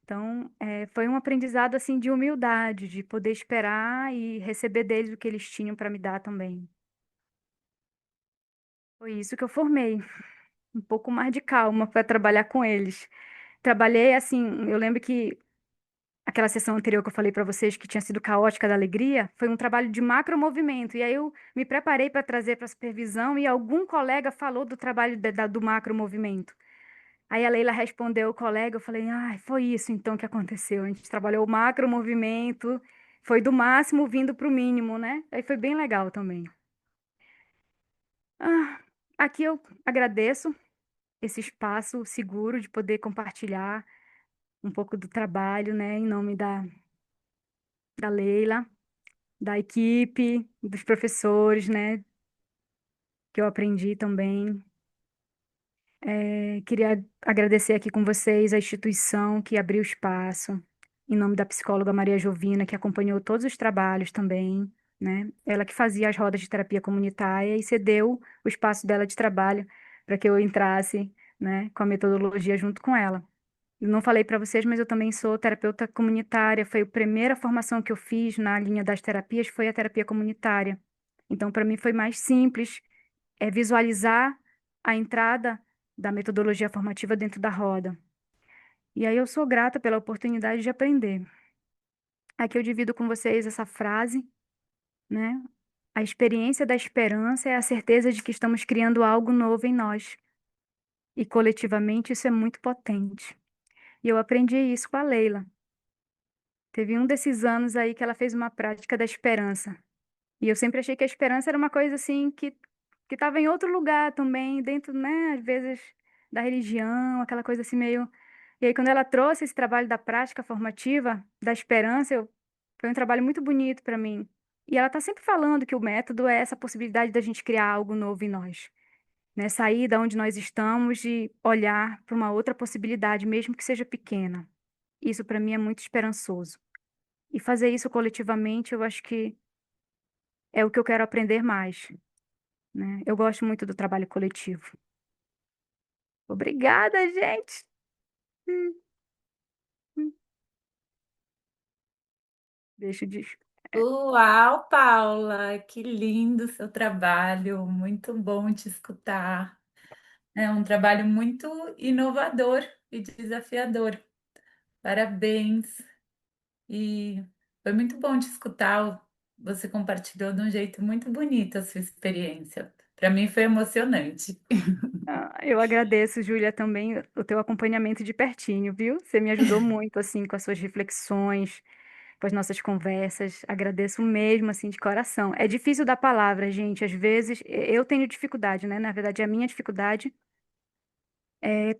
Então, foi um aprendizado assim de humildade, de poder esperar e receber deles o que eles tinham para me dar também. Foi isso que eu formei, um pouco mais de calma para trabalhar com eles. Trabalhei assim, eu lembro que aquela sessão anterior que eu falei para vocês que tinha sido caótica da alegria, foi um trabalho de macromovimento. E aí eu me preparei para trazer para a supervisão e algum colega falou do trabalho do macromovimento. Aí a Leila respondeu o colega, eu falei, ah, foi isso então que aconteceu. A gente trabalhou o macro movimento, foi do máximo vindo para o mínimo, né? Aí foi bem legal também. Ah, aqui eu agradeço esse espaço seguro de poder compartilhar um pouco do trabalho, né, em nome da Leila, da equipe, dos professores, né, que eu aprendi também. Queria agradecer aqui com vocês a instituição que abriu espaço, em nome da psicóloga Maria Jovina, que acompanhou todos os trabalhos também, né? Ela que fazia as rodas de terapia comunitária e cedeu o espaço dela de trabalho para que eu entrasse, né, com a metodologia junto com ela. Eu não falei para vocês, mas eu também sou terapeuta comunitária. Foi a primeira formação que eu fiz na linha das terapias, foi a terapia comunitária. Então, para mim foi mais simples visualizar a entrada da metodologia formativa dentro da roda. E aí eu sou grata pela oportunidade de aprender. Aqui eu divido com vocês essa frase, né? A experiência da esperança é a certeza de que estamos criando algo novo em nós. E coletivamente isso é muito potente. E eu aprendi isso com a Leila. Teve um desses anos aí que ela fez uma prática da esperança. E eu sempre achei que a esperança era uma coisa assim que estava em outro lugar também, dentro, né, às vezes da religião, aquela coisa assim meio. E aí quando ela trouxe esse trabalho da prática formativa da esperança, foi um trabalho muito bonito para mim. E ela está sempre falando que o método é essa possibilidade da gente criar algo novo em nós, né? Sair da onde nós estamos e olhar para uma outra possibilidade, mesmo que seja pequena. Isso para mim é muito esperançoso. E fazer isso coletivamente, eu acho que é o que eu quero aprender mais, né? Eu gosto muito do trabalho coletivo. Obrigada, gente. Hum, hum. Deixa de. Uau, Paula, que lindo o seu trabalho, muito bom te escutar. É um trabalho muito inovador e desafiador. Parabéns. E foi muito bom te escutar. Você compartilhou de um jeito muito bonito a sua experiência. Para mim foi emocionante. Eu agradeço, Júlia, também o teu acompanhamento de pertinho, viu? Você me ajudou muito, assim, com as suas reflexões, com as nossas conversas. Agradeço mesmo, assim, de coração. É difícil dar palavra, gente. Às vezes, eu tenho dificuldade, né? Na verdade, a minha dificuldade é,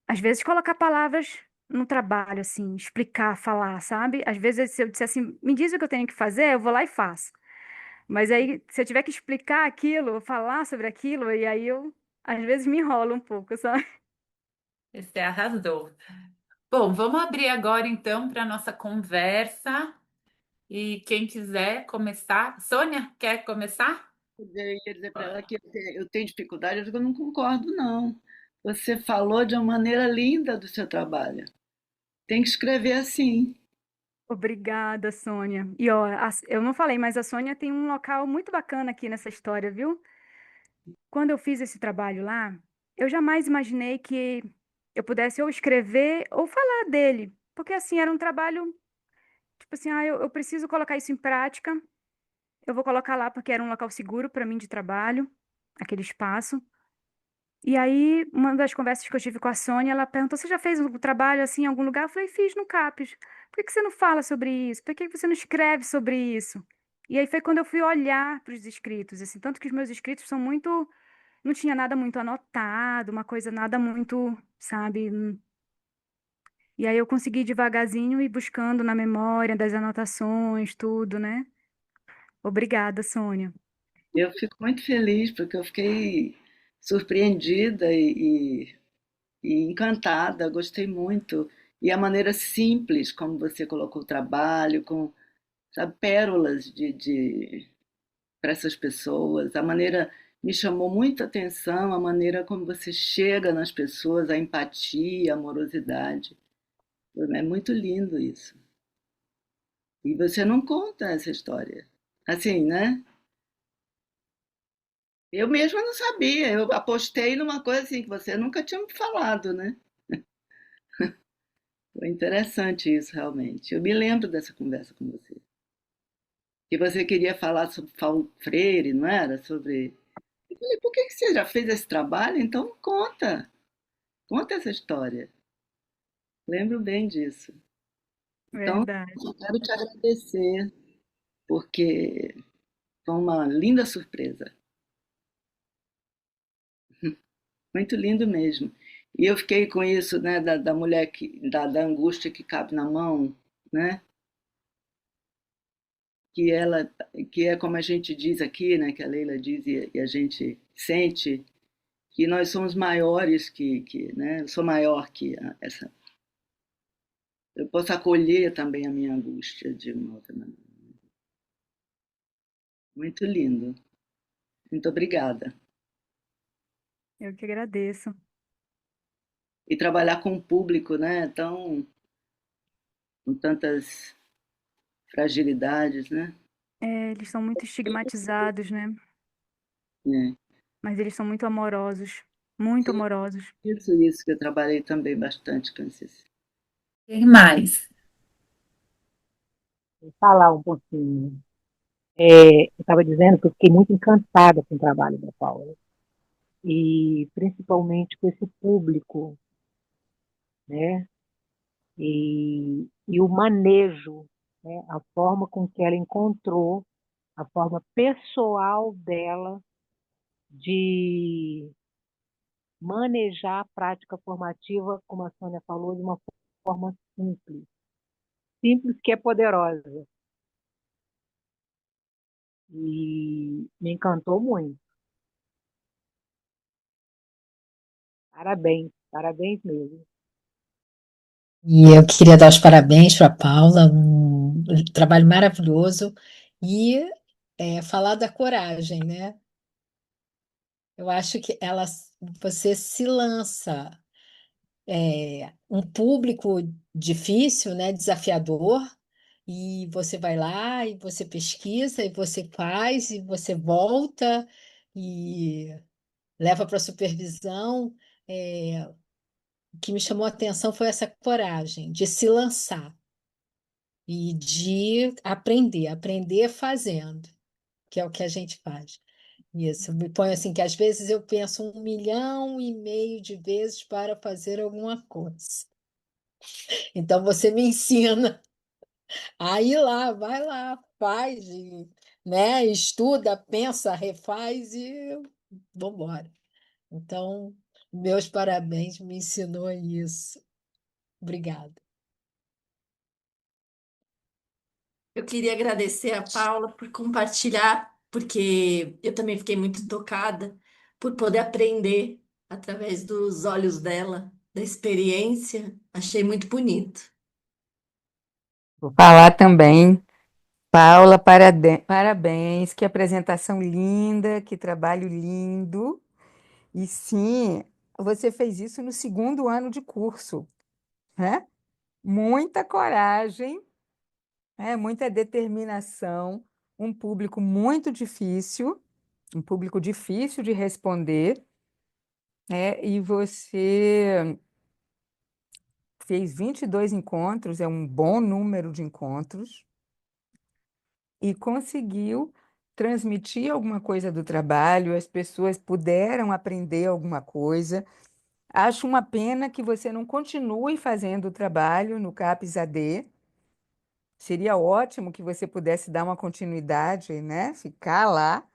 às vezes, colocar palavras no trabalho, assim, explicar, falar, sabe? Às vezes, se eu disser assim, me diz o que eu tenho que fazer, eu vou lá e faço. Mas aí, se eu tiver que explicar aquilo, falar sobre aquilo, e aí eu, às vezes, me enrolo um pouco, sabe? Você arrasou. Bom, vamos abrir agora então para a nossa conversa. E quem quiser começar, Sônia, quer começar? Eu ia dizer para ela que eu tenho dificuldade, eu digo, eu não concordo, não. Você falou de uma maneira linda do seu trabalho. Tem que escrever assim. Obrigada, Sônia. E ó, eu não falei, mas a Sônia tem um local muito bacana aqui nessa história, viu? Quando eu fiz esse trabalho lá, eu jamais imaginei que eu pudesse ou escrever ou falar dele, porque assim era um trabalho, tipo assim, eu preciso colocar isso em prática. Eu vou colocar lá porque era um local seguro para mim de trabalho, aquele espaço. E aí, uma das conversas que eu tive com a Sônia, ela perguntou: Você já fez um trabalho assim em algum lugar? Eu falei: Fiz no CAPES. Por que que você não fala sobre isso? Por que que você não escreve sobre isso? E aí foi quando eu fui olhar para os escritos, assim, tanto que os meus escritos são muito. Não tinha nada muito anotado, uma coisa nada muito, sabe? E aí eu consegui devagarzinho ir buscando na memória das anotações, tudo, né? Obrigada, Sônia. Eu fico muito feliz porque eu fiquei surpreendida e encantada, gostei muito. E a maneira simples como você colocou o trabalho, com, sabe, pérolas para essas pessoas, a maneira me chamou muita atenção, a maneira como você chega nas pessoas, a empatia, a amorosidade. É muito lindo isso. E você não conta essa história. Assim, né? Eu mesma não sabia. Eu apostei numa coisa assim que você nunca tinha me falado, né? Foi interessante isso, realmente. Eu me lembro dessa conversa com você. Que você queria falar sobre Paulo Freire, não era? Sobre. Eu falei, por que que você já fez esse trabalho? Então conta. Conta essa história. Lembro bem disso. Então, Verdade. eu quero te agradecer, porque foi uma linda surpresa. Muito lindo mesmo. E eu fiquei com isso, né, da mulher da angústia que cabe na mão, né? Que ela, que é como a gente diz aqui, né, que a Leila diz e a gente sente que nós somos maiores né? Eu sou maior que essa. Eu posso acolher também a minha angústia de uma outra maneira. Muito lindo. Muito obrigada. Eu que agradeço. E trabalhar com um público, né, tão com tantas fragilidades, né? É, eles são muito estigmatizados, né? É. Mas eles são muito amorosos, muito Sim, amorosos. isso que eu trabalhei também bastante com esses. Quem mais? Falar um pouquinho. Eu estava dizendo que eu fiquei muito encantada com o trabalho da Paula, e principalmente com esse público, né? E o manejo, né? A forma com que ela encontrou, a forma pessoal dela de manejar a prática formativa, como a Sônia falou, de uma forma simples. Simples que é poderosa. E me encantou muito. Parabéns, parabéns mesmo. E eu queria dar os parabéns para a Paula, um trabalho maravilhoso, e falar da coragem, né? Eu acho que você se lança, um público difícil, né? Desafiador, e você vai lá e você pesquisa, e você faz, e você volta e leva para supervisão. O que me chamou a atenção foi essa coragem de se lançar e de aprender fazendo, que é o que a gente faz. Isso, me põe assim, que às vezes eu penso 1,5 milhão de vezes para fazer alguma coisa. Então você me ensina a ir lá, vai lá, faz, né? Estuda, pensa, refaz e vamos embora. Então, meus parabéns, me ensinou isso. Obrigada. Eu queria agradecer a Paula por compartilhar, porque eu também fiquei muito tocada por poder aprender através dos olhos dela, da experiência. Achei muito bonito. Vou falar também, Paula, parabéns, que apresentação linda, que trabalho lindo. E sim, você fez isso no segundo ano de curso, né? Muita coragem, né? Muita determinação, um público muito difícil, um público difícil de responder, né? E você fez 22 encontros, é um bom número de encontros, e conseguiu transmitir alguma coisa do trabalho, as pessoas puderam aprender alguma coisa. Acho uma pena que você não continue fazendo o trabalho no CAPES AD. Seria ótimo que você pudesse dar uma continuidade, né? Ficar lá,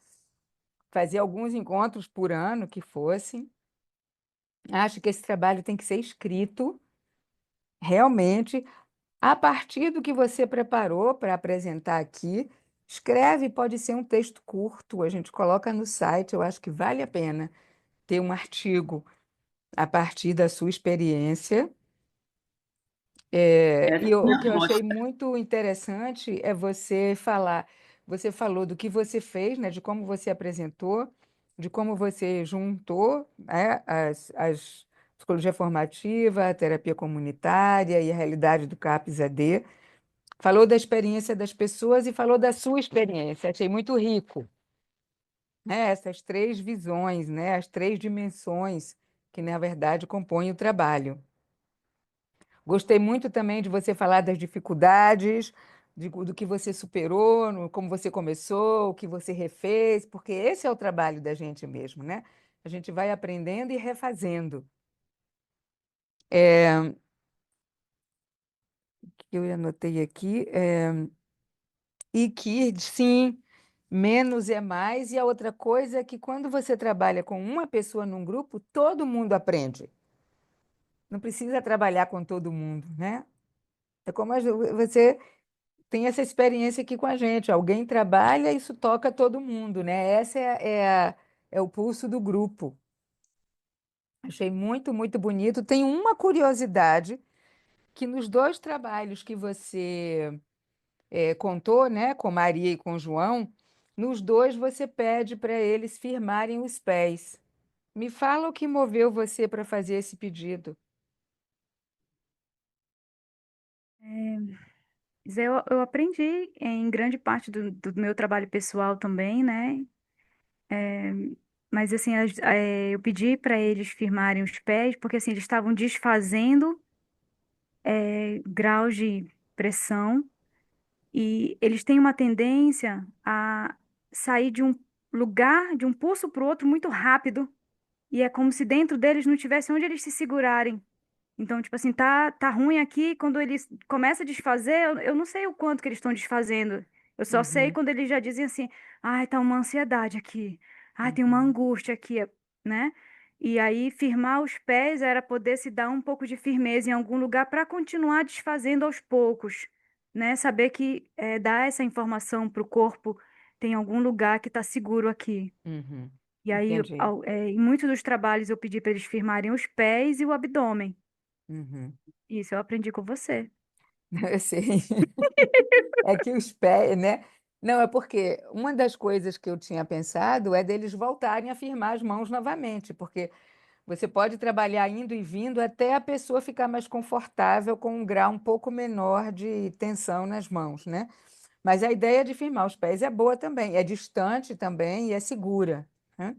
fazer alguns encontros por ano que fossem. Acho que esse trabalho tem que ser escrito realmente a partir do que você preparou para apresentar aqui. Escreve, pode ser um texto curto, a gente coloca no site. Eu acho que vale a pena ter um artigo a partir da sua experiência. Essa é a O minha que eu achei aposta. muito interessante é você falou do que você fez, né, de como você apresentou, de como você juntou, né, as psicologia formativa, a terapia comunitária e a realidade do CAPS AD. Falou da experiência das pessoas e falou da sua experiência. Achei muito rico, né, essas três visões, né, as três dimensões que, na verdade, compõem o trabalho. Gostei muito também de você falar das dificuldades, do que você superou, como você começou, o que você refez, porque esse é o trabalho da gente mesmo, né? A gente vai aprendendo e refazendo. Que eu anotei aqui, e que, sim, menos é mais, e a outra coisa é que quando você trabalha com uma pessoa num grupo, todo mundo aprende. Não precisa trabalhar com todo mundo, né? É como você tem essa experiência aqui com a gente. Alguém trabalha, isso toca todo mundo, né? É o pulso do grupo. Achei muito, muito bonito. Tem uma curiosidade que nos dois trabalhos que você contou, né, com Maria e com João, nos dois você pede para eles firmarem os pés. Me fala o que moveu você para fazer esse pedido. Eu aprendi em grande parte do meu trabalho pessoal também, né? Mas assim, eu pedi para eles firmarem os pés, porque assim, eles estavam desfazendo graus de pressão E eles têm uma tendência a sair de um lugar, de um pulso para o outro muito rápido. E é como se dentro deles não tivesse onde eles se segurarem. Então, tipo assim, tá ruim aqui, quando eles começam a desfazer, eu não sei o quanto que eles estão desfazendo. Eu só sei Uhum, quando eles já dizem assim, ai, tá uma ansiedade aqui, ai, tem uma uhum, angústia aqui, né? E aí, firmar os pés era poder se dar um pouco de firmeza em algum lugar para continuar desfazendo aos poucos, né? Saber que dar essa informação para o corpo, tem algum lugar que está seguro aqui. uhum. E aí, Entendi. em muitos dos trabalhos, eu pedi para eles firmarem os pés e o abdômen. Uhum. Isso eu aprendi com você. Eu sei. É que os pés, né? Não, é porque uma das coisas que eu tinha pensado é deles voltarem a firmar as mãos novamente, porque você pode trabalhar indo e vindo até a pessoa ficar mais confortável com um grau um pouco menor de tensão nas mãos, né? Mas a ideia de firmar os pés é boa também, é distante também e é segura, né?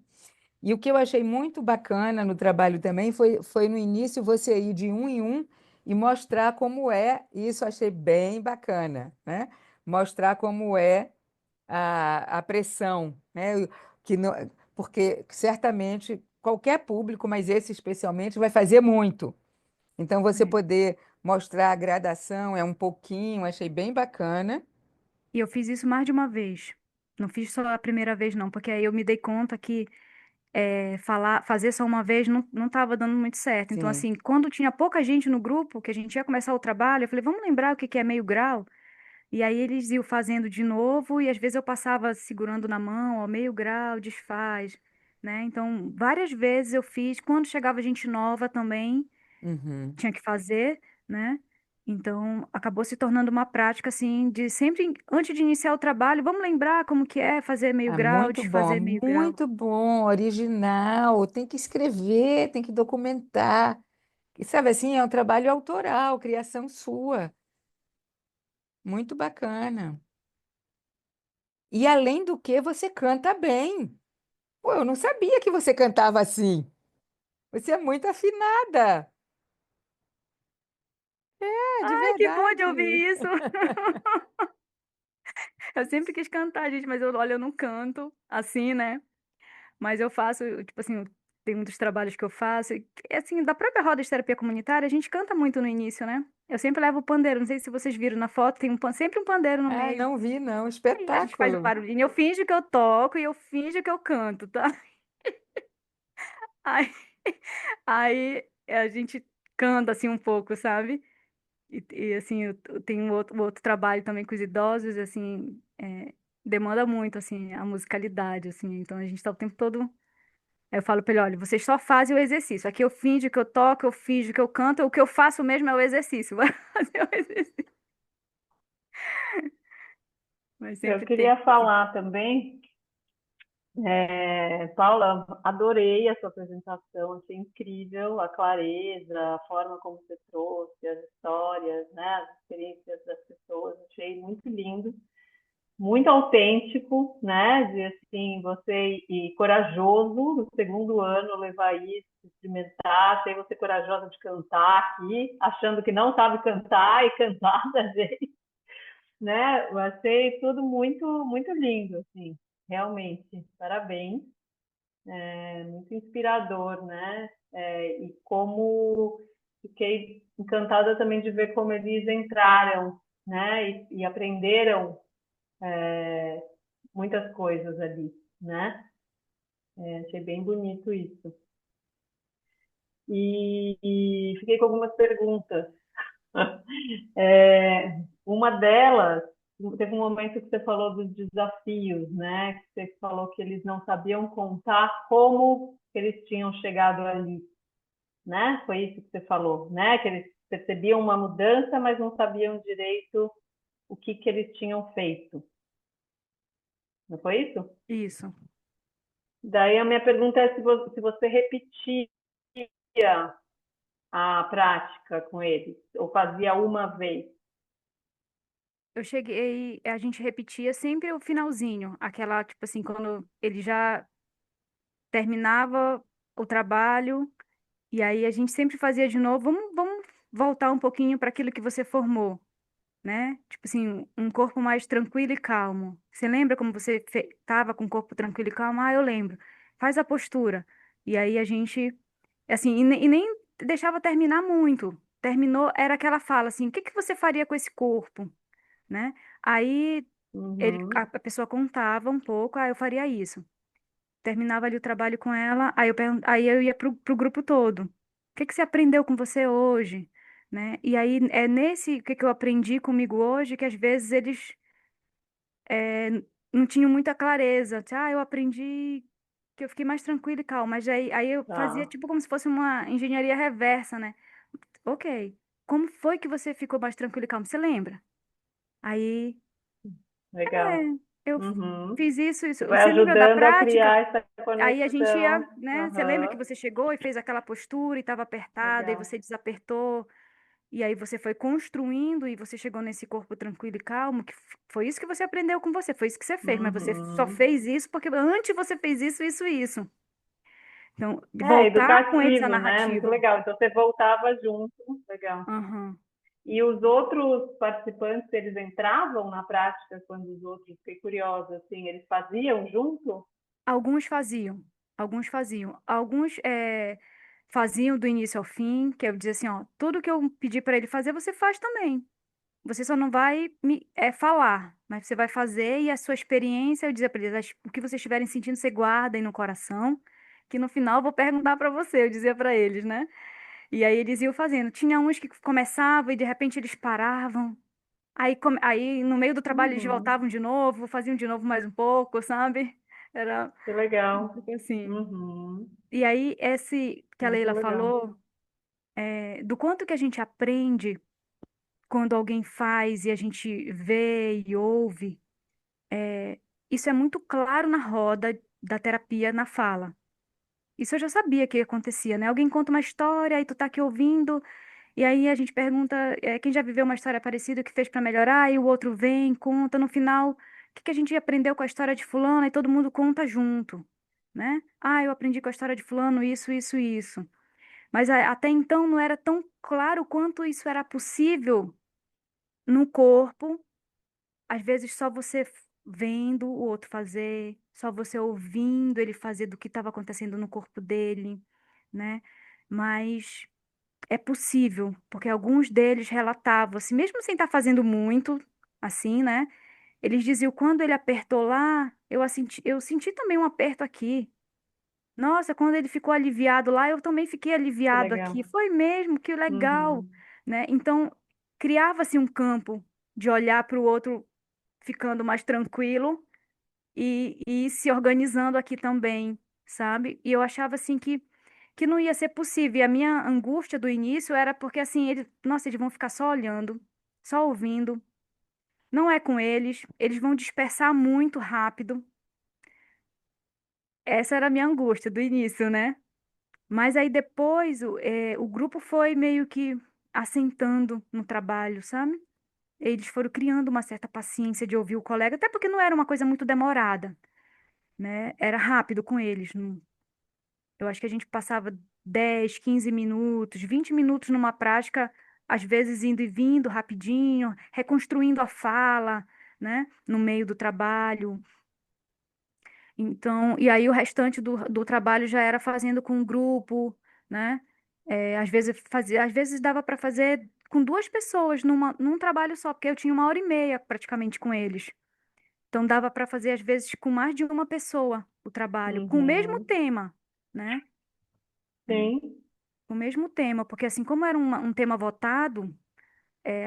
E o que eu achei muito bacana no trabalho também foi no início você ir de um em um e mostrar como é, e isso eu achei bem bacana, né? Mostrar como é a pressão, né? Que não, porque certamente qualquer público, mas esse especialmente, vai fazer muito. Então você É. poder mostrar a gradação é um pouquinho, achei bem bacana. E eu fiz isso mais de uma vez. Não fiz só a primeira vez, não, porque aí eu me dei conta que fazer só uma vez não estava dando muito certo. Então, Sim. assim, quando tinha pouca gente no grupo, que a gente ia começar o trabalho, eu falei, vamos lembrar o que que é meio grau? E aí eles iam fazendo de novo, e às vezes eu passava segurando na mão, ó, meio grau, desfaz, né? Então, várias vezes eu fiz. Quando chegava gente nova também, Uhum. tinha que fazer, né? Então, acabou se tornando uma prática, assim, de sempre, antes de iniciar o trabalho, vamos lembrar como que é fazer meio Ah, grau, desfazer meio grau. muito bom, original. Tem que escrever, tem que documentar. E sabe assim, é um trabalho autoral, criação sua. Muito bacana. E além do que, você canta bem. Pô, eu não sabia que você cantava assim. Você é muito afinada. É, de Ai, que bom de verdade. ouvir isso! Eu sempre quis cantar, gente, mas olha, eu não canto assim, né? Mas eu faço, tipo assim, tem muitos trabalhos que eu faço. E, assim, da própria roda de terapia comunitária, a gente canta muito no início, né? Eu sempre levo o pandeiro. Não sei se vocês viram na foto, tem sempre um pandeiro no Ah, meio. não vi, não. A gente faz o Espetáculo. barulhinho, eu finjo que eu toco e eu finjo que eu canto, tá? Aí, aí a gente canta assim um pouco, sabe? Assim, eu tenho um outro trabalho também com os idosos, assim, demanda muito, assim, a musicalidade, assim. Então a gente tá o tempo todo. Aí eu falo pra ele, olha, vocês só fazem o exercício. Aqui eu finjo que eu toco, eu finjo que eu canto, o que eu faço mesmo é o exercício. Vai fazer o exercício. Mas Eu sempre tem, queria assim. falar também, Paula, adorei a sua apresentação, achei incrível a clareza, a forma como você trouxe as histórias, né, as experiências das pessoas, achei muito lindo, muito autêntico, né, de assim, você e corajoso no segundo ano levar isso, experimentar, achei você corajosa de cantar aqui, achando que não sabe cantar e cantar da gente, né? Eu achei tudo muito, muito lindo, assim, realmente. Parabéns, é muito inspirador, né? E como fiquei encantada também de ver como eles entraram, né? E aprenderam muitas coisas ali, né? Achei bem bonito isso. E fiquei com algumas perguntas. Uma delas, teve um momento que você falou dos desafios, né? Que você falou que eles não sabiam contar como eles tinham chegado ali, né? Foi isso que você falou, né? Que eles percebiam uma mudança, mas não sabiam direito o que que eles tinham feito. Não foi isso? Isso. Daí a minha pergunta é se você repetia a prática com eles, ou fazia uma vez. Eu cheguei, a gente repetia sempre o finalzinho, aquela, tipo assim, quando ele já terminava o trabalho, e aí a gente sempre fazia de novo, vamos voltar um pouquinho para aquilo que você formou. né? Tipo assim, um corpo mais tranquilo e calmo. Você lembra como você tava com o corpo tranquilo e calmo? Ah, eu lembro. Faz a postura. E aí a gente, assim, e nem deixava terminar muito. Terminou, era aquela fala assim, o que que você faria com esse corpo, né? Aí Uhum. a pessoa contava um pouco, ah, eu faria isso. Terminava ali o trabalho com ela, aí eu ia pro grupo todo. O que que você aprendeu com você hoje? Né? E aí é nesse o que que eu aprendi comigo hoje que às vezes eles é, não tinham muita clareza. Ah, eu aprendi que eu fiquei mais tranquila e calma. Mas aí eu fazia Tá, tipo como se fosse uma engenharia reversa, né? Ok. Como foi que você ficou mais tranquila e calma? Você lembra? Aí legal. eu Uhum. fiz isso, isso. Você vai Você lembra da ajudando a prática? criar essa Aí a gente ia, conexão. né? Você lembra que Aham, você chegou e fez aquela postura e estava apertada, e legal. você desapertou, e aí você foi construindo e você chegou nesse corpo tranquilo e calmo, que foi isso que você aprendeu com você, foi isso que você fez, mas você só Uhum. fez isso porque antes você fez isso, isso e isso. Então, É, voltar com eles a educativo, né? Muito narrativa. legal. Então você voltava junto, legal. Aham. E os outros participantes, eles entravam na prática quando os outros, fiquei curiosa, assim, eles faziam junto? Alguns faziam, alguns faziam do início ao fim, que eu dizia assim, ó, tudo que eu pedi para ele fazer, você faz também. Você só não vai falar, mas você vai fazer e a sua experiência, eu dizia para eles, o que vocês estiverem sentindo, você guarda aí no coração, que no final eu vou perguntar para você, eu dizia para eles, né? E aí eles iam fazendo. Tinha uns que começavam e de repente eles paravam. Aí no meio do trabalho eles Uhum, voltavam de novo, faziam de novo mais um pouco, sabe? Era que legal. tipo assim. Uhum, E aí esse que a muito Leila legal. falou, do quanto que a gente aprende quando alguém faz e a gente vê e ouve. Isso é muito claro na roda da terapia, na fala. Isso eu já sabia que acontecia, né? Alguém conta uma história e tu tá aqui ouvindo, e aí a gente pergunta, quem já viveu uma história parecida, o que fez para melhorar, e o outro vem, conta, no final, o que que a gente aprendeu com a história de fulano, e todo mundo conta junto, né? Ah, eu aprendi com a história de fulano isso, isso, isso. Mas até então não era tão claro quanto isso era possível no corpo. Às vezes só você vendo o outro fazer, só você ouvindo ele fazer do que estava acontecendo no corpo dele, né? Mas é possível, porque alguns deles relatavam, assim, mesmo sem estar fazendo muito, assim, né? Eles diziam, quando ele apertou lá, eu senti também um aperto aqui. Nossa, quando ele ficou aliviado lá, eu também fiquei Que aliviado aqui. legal. Foi mesmo, que legal, Uhum, né? Então, criava-se um campo de olhar para o outro ficando mais tranquilo e se organizando aqui também, sabe? E eu achava assim que não ia ser possível. E a minha angústia do início era porque assim, nossa, eles vão ficar só olhando, só ouvindo. Não é com eles, eles vão dispersar muito rápido. Essa era a minha angústia do início, né? Mas aí depois o grupo foi meio que assentando no trabalho, sabe? Eles foram criando uma certa paciência de ouvir o colega, até porque não era uma coisa muito demorada, né? Era rápido com eles. Eu acho que a gente passava 10, 15 minutos, 20 minutos numa prática, às vezes indo e vindo rapidinho, reconstruindo a fala, né? No meio do trabalho. Então, e aí o restante do trabalho já era fazendo com um grupo, né? Às vezes dava para fazer com duas pessoas num trabalho só, porque eu tinha 1 hora e meia praticamente com eles. Então dava para fazer às vezes com mais de uma pessoa o trabalho, com o mesmo uhum, tema, né? É, sim, com o mesmo tema, porque assim, como era um tema votado,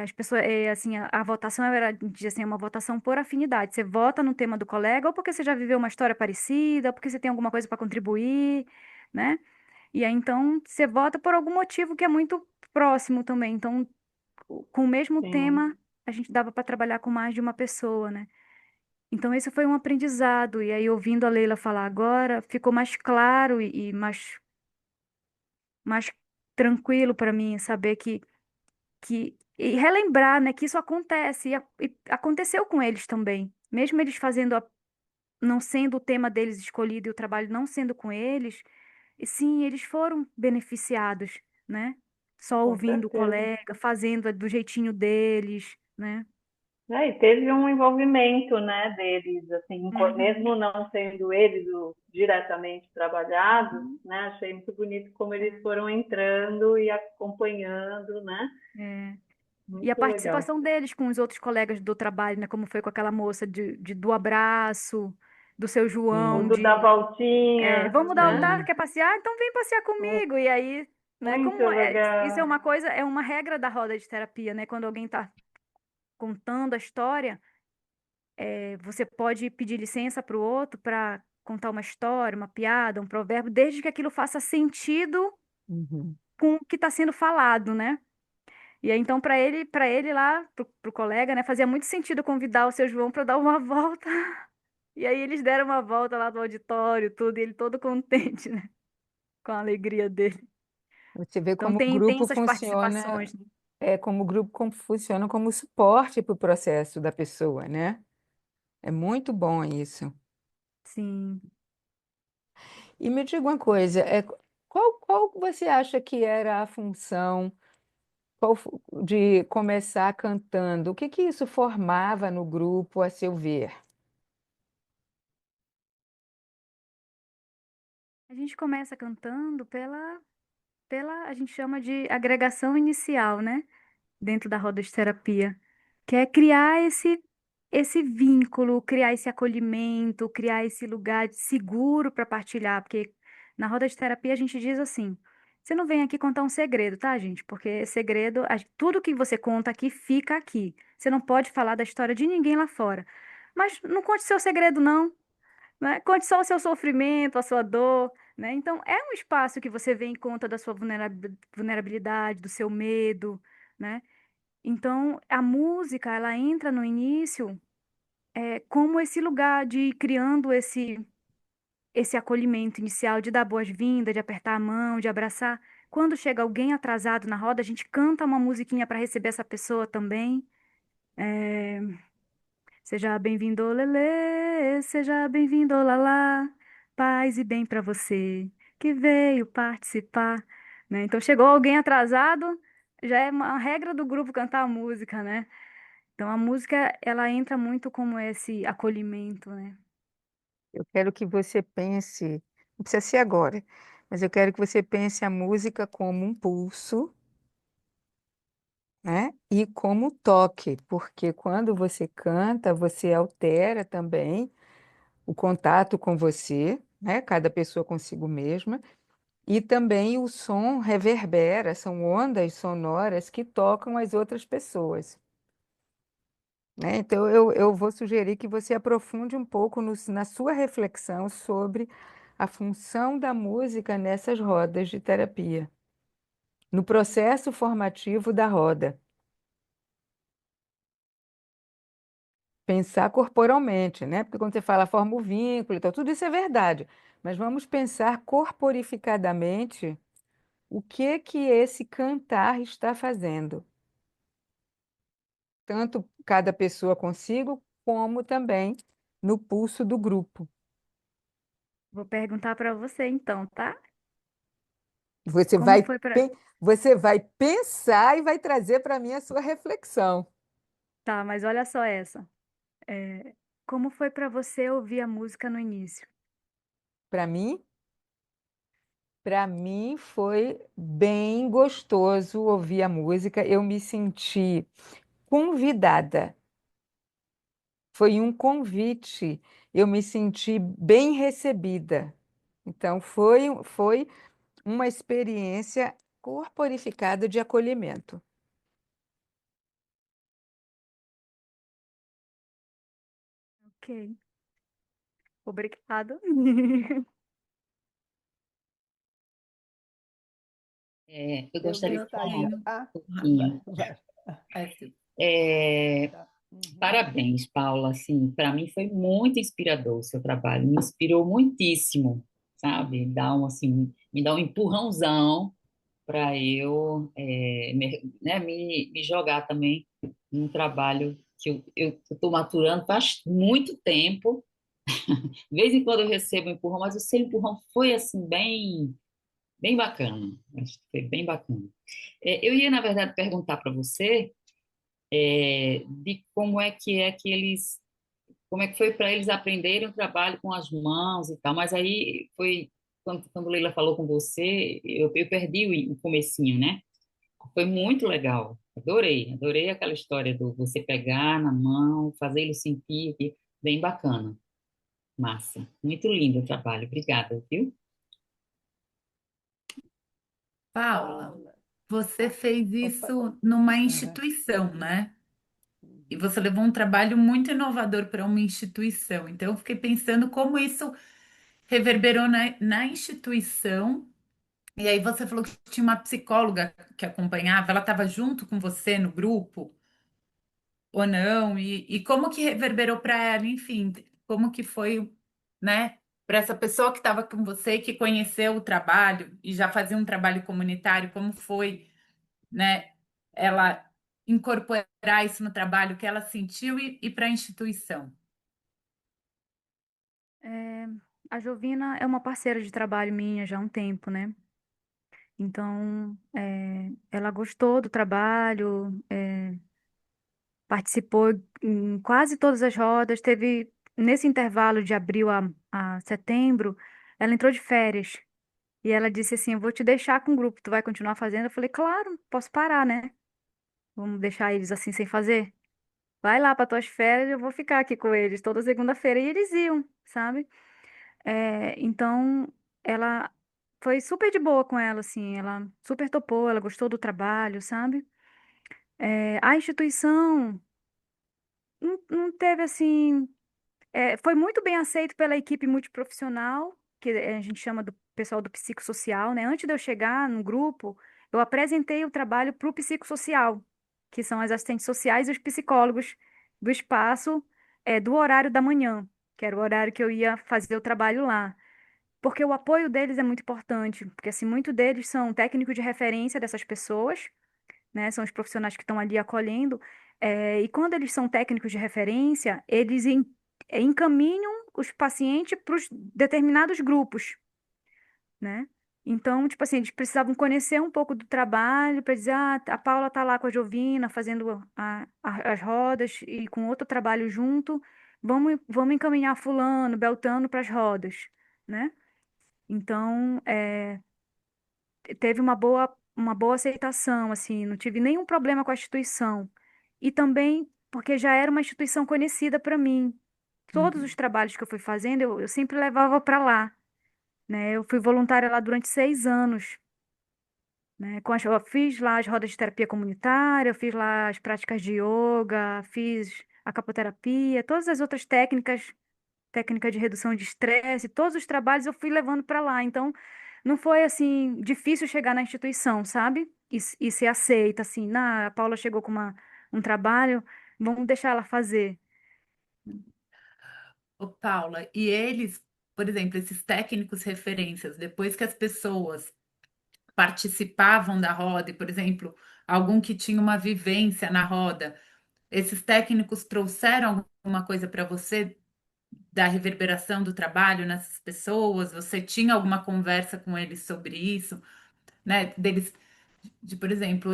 as pessoas, assim, a votação era, dizia assim, uma votação por afinidade. Você vota no tema do colega, ou porque você já viveu uma história parecida, ou porque você tem alguma coisa para contribuir, né? E aí então você vota por algum motivo que é muito próximo também. Então, com o mesmo tema, sim. a gente dava para trabalhar com mais de uma pessoa, né? Então, esse foi um aprendizado. E aí, ouvindo a Leila falar agora, ficou mais claro e mais tranquilo para mim saber e relembrar, né, que isso acontece e aconteceu com eles também. Mesmo eles fazendo não sendo o tema deles escolhido e o trabalho não sendo com eles, e sim, eles foram beneficiados, né? Só Com ouvindo o certeza. colega, fazendo do jeitinho deles, né? E teve um envolvimento, né, deles, assim, Uhum. mesmo não sendo eles diretamente trabalhados, né, achei muito bonito como eles foram entrando e acompanhando, né, É. E a muito legal. participação deles com os outros colegas do trabalho, né? Como foi com aquela moça do abraço, do seu O João, do da voltinha, vamos dar, né, tá? Quer passear? Então vem passear comigo. E aí, né? muito Como isso é legal. uma coisa, é uma regra da roda de terapia, né? Quando alguém tá contando a história, você pode pedir licença para o outro para contar uma história, uma piada, um provérbio, desde que aquilo faça sentido Uhum. com o que está sendo falado, né? E aí, então, para ele lá, pro colega, né, fazia muito sentido convidar o seu João para dar uma volta. E aí eles deram uma volta lá do auditório, tudo, e ele todo contente, né, com a alegria dele. Você vê Então como o tem grupo essas funciona, participações, né? como o grupo funciona como suporte para o processo da pessoa, né? É muito bom isso. Sim. E me diga uma coisa, qual você acha que era a função de começar cantando? O que que isso formava no grupo, a seu ver? A gente começa cantando a gente chama de agregação inicial, né? Dentro da roda de terapia, que é criar esse vínculo, criar esse acolhimento, criar esse lugar seguro para partilhar, porque na roda de terapia a gente diz assim: você não vem aqui contar um segredo, tá, gente? Porque segredo, tudo que você conta aqui fica aqui. Você não pode falar da história de ninguém lá fora. Mas não conte seu segredo, não, né? Conte só o seu sofrimento, a sua dor, né? Então, é um espaço que você vem em conta da sua vulnerabilidade, do seu medo, né? Então, a música, ela entra no início como esse lugar de ir criando esse acolhimento inicial, de dar boas-vindas, de apertar a mão, de abraçar. Quando chega alguém atrasado na roda, a gente canta uma musiquinha para receber essa pessoa também. É, seja bem-vindo, Lelê, seja bem-vindo, Lalá, paz e bem para você que veio participar, né? Então, chegou alguém atrasado, já é uma regra do grupo cantar a música, né? Então a música ela entra muito como esse acolhimento, né? Eu quero que você pense, não precisa ser agora, mas eu quero que você pense a música como um pulso, né? E como toque, porque quando você canta, você altera também o contato com você, né? Cada pessoa consigo mesma, e também o som reverbera, são ondas sonoras que tocam as outras pessoas, né? Então eu vou sugerir que você aprofunde um pouco na sua reflexão sobre a função da música nessas rodas de terapia, no processo formativo da roda. Pensar corporalmente, né? Porque quando você fala forma o vínculo, então tudo isso é verdade. Mas vamos pensar corporificadamente o que que esse cantar está fazendo, tanto cada pessoa consigo, como também no pulso do grupo. Vou perguntar para você então, tá? Você Como vai, foi para você vai pensar e vai trazer para mim a sua reflexão. Tá, mas olha só essa. Como foi para você ouvir a música no início? Para mim, para mim foi bem gostoso ouvir a música. Eu me senti convidada. Foi um convite. Eu me senti bem recebida. Então, foi uma experiência corporificada de acolhimento. Ok, obrigada. Eu Eu gostaria de falar gostaria. um Ah, vai, pouquinho. vai. Assim, É, Tá. Uhum. parabéns, Paula. Assim, para mim foi muito inspirador o seu trabalho. Me inspirou muitíssimo, sabe? Me dá um empurrãozão para eu me jogar também num trabalho que eu estou maturando faz muito tempo. De vez em quando eu recebo um empurrão, mas o seu empurrão foi assim bem bacana. Acho que foi bem bacana. Eu ia, na verdade, perguntar para você. de como é que eles, como é que foi para eles aprenderem o trabalho com as mãos e tal. Mas aí foi quando Leila falou com você, eu perdi o comecinho, né? Foi muito legal. Adorei, adorei aquela história do você pegar na mão, fazer ele sentir, bem bacana. Massa. Muito lindo o trabalho. Obrigada, viu? Paula, você fez isso numa Aham. instituição, né? E você levou um trabalho muito inovador para uma instituição. Então, eu fiquei pensando como isso reverberou na instituição. E aí você falou que tinha uma psicóloga que acompanhava, ela estava junto com você no grupo ou não? E como que reverberou para ela, enfim, como que foi, né, para essa pessoa que estava com você, que conheceu o trabalho e já fazia um trabalho comunitário, como foi, né, ela incorporar isso no trabalho que ela sentiu e para a instituição? É, a Jovina é uma parceira de trabalho minha já há um tempo, né? Então, ela gostou do trabalho, participou em quase todas as rodas. Teve, nesse intervalo de abril a setembro, ela entrou de férias. E ela disse assim: Eu vou te deixar com o grupo, tu vai continuar fazendo? Eu falei: Claro, posso parar, né? Vamos deixar eles assim sem fazer? Vai lá para tuas férias, eu vou ficar aqui com eles toda segunda-feira. E eles iam, sabe? Então, ela foi super de boa com ela, assim. Ela super topou, ela gostou do trabalho, sabe? A instituição não teve assim. Foi muito bem aceito pela equipe multiprofissional, que a gente chama do pessoal do psicossocial, né? Antes de eu chegar no grupo, eu apresentei o trabalho para o psicossocial, que são as assistentes sociais e os psicólogos do espaço, do horário da manhã, que era o horário que eu ia fazer o trabalho lá. Porque o apoio deles é muito importante, porque assim, muitos deles são técnicos de referência dessas pessoas, né? São os profissionais que estão ali acolhendo. E quando eles são técnicos de referência, eles encaminham os pacientes para os determinados grupos, né? Então, tipo assim, eles precisavam conhecer um pouco do trabalho para dizer, a Paula tá lá com a Jovina fazendo as rodas e com outro trabalho junto, vamos encaminhar fulano, beltano para as rodas, né? Então, teve uma boa aceitação, assim, não tive nenhum problema com a instituição. E também porque já era uma instituição conhecida para mim. Todos os Uhum. trabalhos que eu fui fazendo, eu sempre levava para lá, né? Eu fui voluntária lá durante 6 anos, né? Eu fiz lá as rodas de terapia comunitária, eu fiz lá as práticas de yoga, fiz a capoterapia, todas as outras técnicas, técnica de redução de estresse, todos os trabalhos eu fui levando para lá. Então, não foi assim difícil chegar na instituição, sabe? E ser aceita, assim, a Paula chegou com um trabalho, vamos deixar ela fazer. Ô, Paula, e eles, por exemplo, esses técnicos referências, depois que as pessoas participavam da roda, e, por exemplo, algum que tinha uma vivência na roda, esses técnicos trouxeram alguma coisa para você da reverberação do trabalho nessas pessoas? Você tinha alguma conversa com eles sobre isso, né? Deles, por exemplo,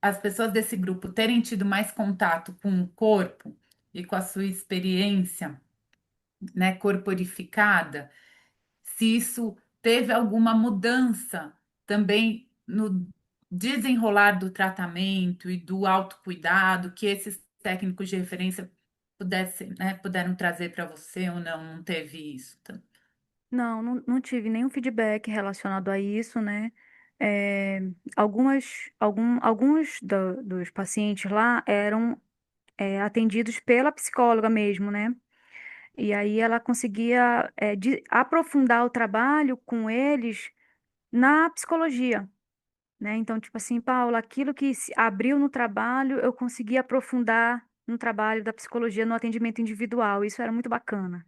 as pessoas desse grupo terem tido mais contato com o corpo e com a sua experiência, né, corporificada, se isso teve alguma mudança também no desenrolar do tratamento e do autocuidado que esses técnicos de referência puderam trazer para você ou não, não teve isso. Não tive nenhum feedback relacionado a isso, né? É, alguns dos pacientes lá eram atendidos pela psicóloga mesmo, né? E aí ela conseguia aprofundar o trabalho com eles na psicologia, né? Então, tipo assim, Paula, aquilo que se abriu no trabalho, eu consegui aprofundar no trabalho da psicologia, no atendimento individual. Isso era muito bacana.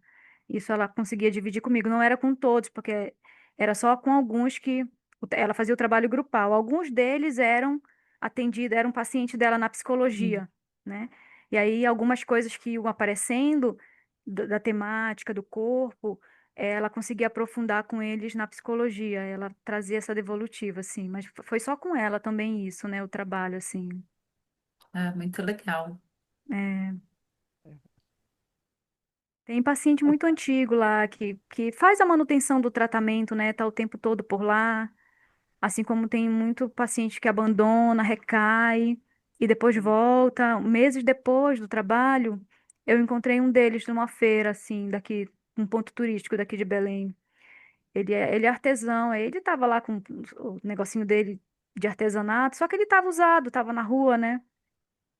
Isso ela conseguia dividir comigo. Não era com todos, porque era só com alguns que ela fazia o trabalho grupal. Alguns deles eram atendidos, eram pacientes dela na Hum. psicologia, né? E aí, algumas coisas que iam aparecendo da temática, do corpo ela conseguia aprofundar com eles na psicologia, ela trazia essa devolutiva, assim, mas foi só com ela também isso, né, o trabalho, assim. É muito legal. É, tem paciente muito antigo lá que faz a manutenção do tratamento, né? Tá o tempo todo por lá. Assim como tem muito paciente que abandona, recai e depois volta. Meses depois do trabalho, eu encontrei um deles numa feira, assim, daqui, um ponto turístico daqui de Belém. Ele é artesão, aí ele tava lá com o negocinho dele de artesanato, só que ele tava usado, tava na rua, né?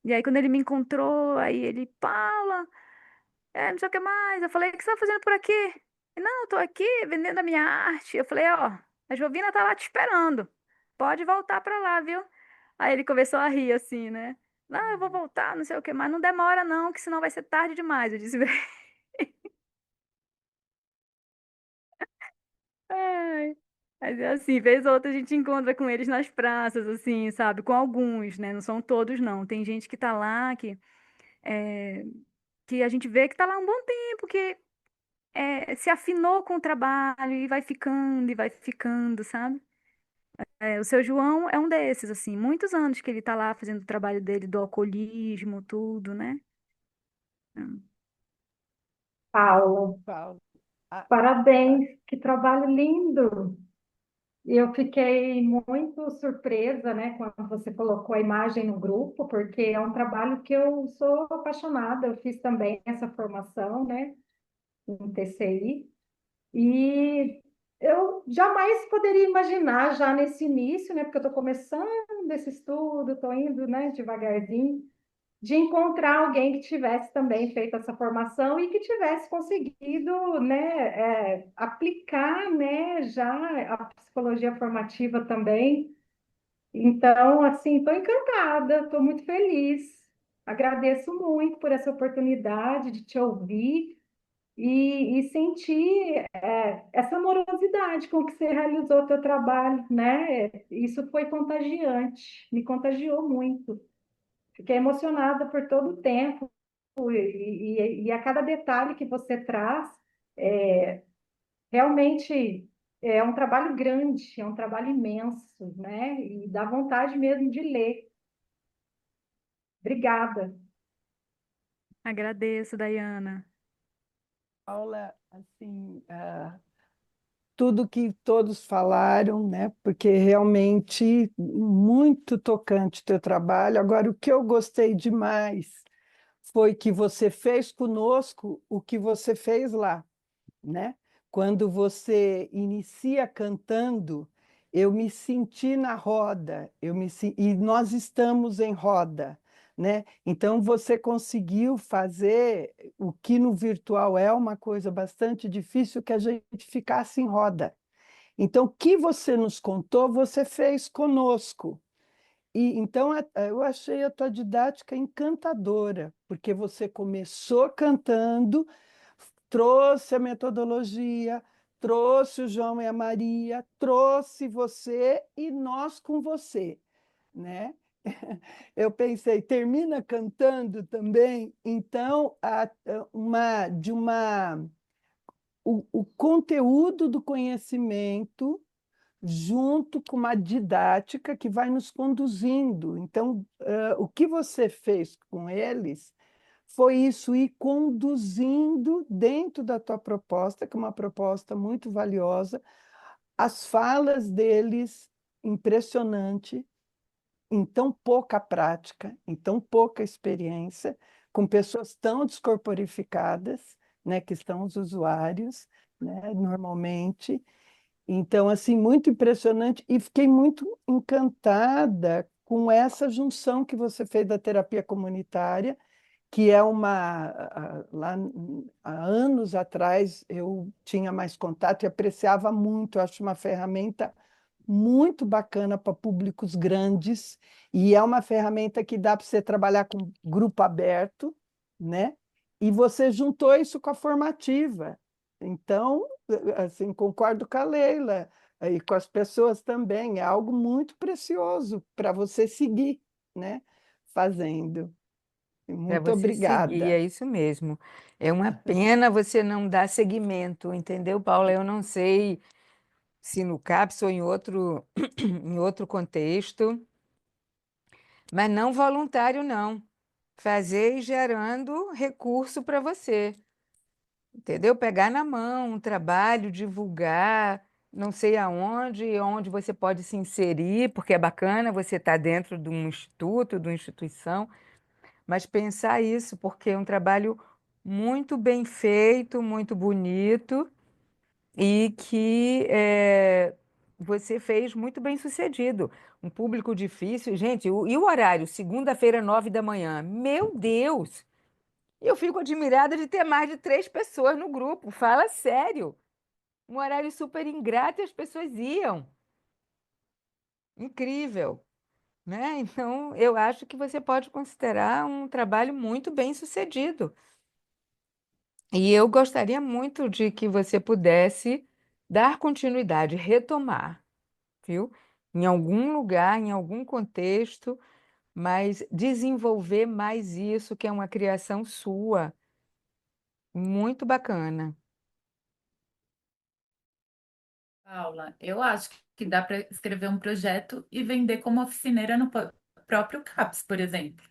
E aí quando ele me encontrou, aí ele, Paula, não sei o que mais. Eu falei, o que você tá fazendo por aqui? Ele, não, eu tô aqui vendendo a minha arte. Eu falei, ó, a Jovina tá lá te esperando. Pode voltar pra lá, viu? Aí ele começou a rir assim, né? Não, eu vou voltar, não sei o que mais. Não demora não, que senão vai ser tarde demais. Eu disse, ai. Mas é assim, vez ou outra a gente encontra com eles nas praças, assim, sabe? Com alguns, né? Não são todos, não. Tem gente que tá lá, é, que a gente vê que tá lá há um bom tempo, que se afinou com o trabalho e vai ficando, sabe? O seu João é um desses, assim, muitos anos que ele tá lá fazendo o trabalho dele do alcoolismo, tudo, né? Hum. Paulo, Paulo. Ah, parabéns, que trabalho lindo! E eu fiquei muito surpresa, né, quando você colocou a imagem no grupo, porque é um trabalho que eu sou apaixonada. Eu fiz também essa formação, né, em TCI, e eu jamais poderia imaginar já nesse início, né, porque eu estou começando esse estudo, estou indo, né, devagarzinho, de encontrar alguém que tivesse também feito essa formação e que tivesse conseguido, né, aplicar, né, já a psicologia formativa também. Então, assim, estou encantada, estou muito feliz. Agradeço muito por essa oportunidade de te ouvir e sentir essa amorosidade com que você realizou o teu trabalho, né? Isso foi contagiante, me contagiou muito. Fiquei emocionada por todo o tempo e a cada detalhe que você traz, realmente é um trabalho grande, é um trabalho imenso, né? E dá vontade mesmo de ler. Obrigada. Agradeço, Dayana. Paula, assim, tudo que todos falaram, né? Porque realmente muito tocante o teu trabalho. Agora, o que eu gostei demais foi que você fez conosco o que você fez lá, né? Quando você inicia cantando, eu me senti na roda, e nós estamos em roda, né? Então você conseguiu fazer o que no virtual é uma coisa bastante difícil, que a gente ficasse em roda. Então, o que você nos contou, você fez conosco. E então eu achei a tua didática encantadora, porque você começou cantando, trouxe a metodologia, trouxe o João e a Maria, trouxe você e nós com você, né? Eu pensei, termina cantando também, então o conteúdo do conhecimento junto com uma didática que vai nos conduzindo. Então, o que você fez com eles foi isso, ir conduzindo dentro da tua proposta, que é uma proposta muito valiosa, as falas deles, impressionante, em tão pouca prática, em tão pouca experiência, com pessoas tão descorporificadas, né, que são os usuários, né, normalmente. Então, assim, muito impressionante e fiquei muito encantada com essa junção que você fez da terapia comunitária, que é lá há anos atrás eu tinha mais contato e apreciava muito, acho uma ferramenta muito bacana para públicos grandes, e é uma ferramenta que dá para você trabalhar com grupo aberto, né? E você juntou isso com a formativa. Então, assim, concordo com a Leila e com as pessoas também. É algo muito precioso para você seguir, né? Fazendo. Para Muito você seguir, obrigada. é isso mesmo. É uma pena você não dar seguimento, entendeu, Paula? Eu não sei se no CAPS ou em outro, em outro contexto, mas não voluntário, não. Fazer e gerando recurso para você, entendeu? Pegar na mão um trabalho, divulgar, não sei aonde, onde você pode se inserir, porque é bacana você estar dentro de um instituto, de uma instituição, mas pensar isso, porque é um trabalho muito bem feito, muito bonito e que você fez muito bem sucedido. Um público difícil. Gente, e o horário? Segunda-feira, 9 da manhã. Meu Deus! Eu fico admirada de ter mais de 3 pessoas no grupo. Fala sério. Um horário super ingrato e as pessoas iam. Incrível, né? Então, eu acho que você pode considerar um trabalho muito bem sucedido. E eu gostaria muito de que você pudesse dar continuidade, retomar, viu? Em algum lugar, em algum contexto, mas desenvolver mais isso, que é uma criação sua, muito bacana. Paula, eu acho que dá para escrever um projeto e vender como oficineira no próprio CAPS, por exemplo.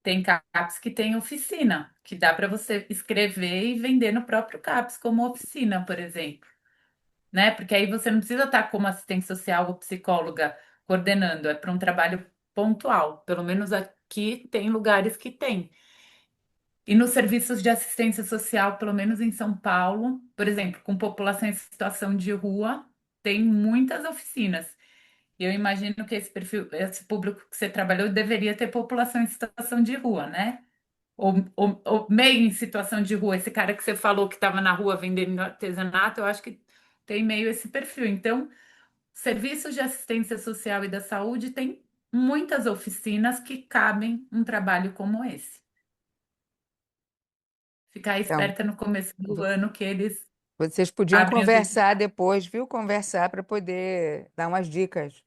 Tem CAPS que tem oficina, que dá para você escrever e vender no próprio CAPS como oficina, por exemplo, né? Porque aí você não precisa estar como assistente social ou psicóloga coordenando, é para um trabalho pontual. Pelo menos aqui tem lugares que tem. E nos serviços de assistência social, pelo menos em São Paulo, por exemplo, com população em situação de rua, tem muitas oficinas. E eu imagino que esse perfil, esse público que você trabalhou deveria ter população em situação de rua, né? Ou meio em situação de rua. Esse cara que você falou que estava na rua vendendo artesanato, eu acho que tem meio esse perfil. Então, serviços de assistência social e da saúde tem muitas oficinas que cabem um trabalho como esse. Ficar Então, esperta no começo do vo- ano que eles vocês podiam abrem os conversar editais. depois, viu? Conversar para poder dar umas dicas.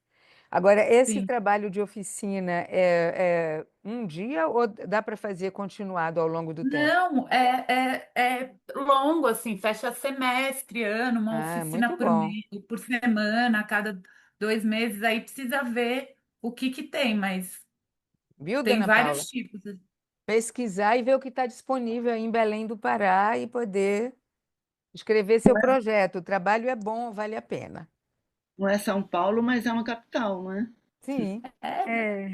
Agora, esse Sim. trabalho de oficina é um dia ou dá para fazer continuado ao longo do tempo? Não, é longo, assim, fecha semestre, ano, uma Ah, oficina muito por bom. mês, por semana, a cada 2 meses, aí precisa ver o que que tem, mas Viu, tem dona vários Paula? tipos. Pesquisar e ver o que está disponível aí em Belém do Pará e poder escrever seu projeto. O trabalho é bom, vale a pena. Não é São Paulo, mas é uma capital, não é? Sim. É, É.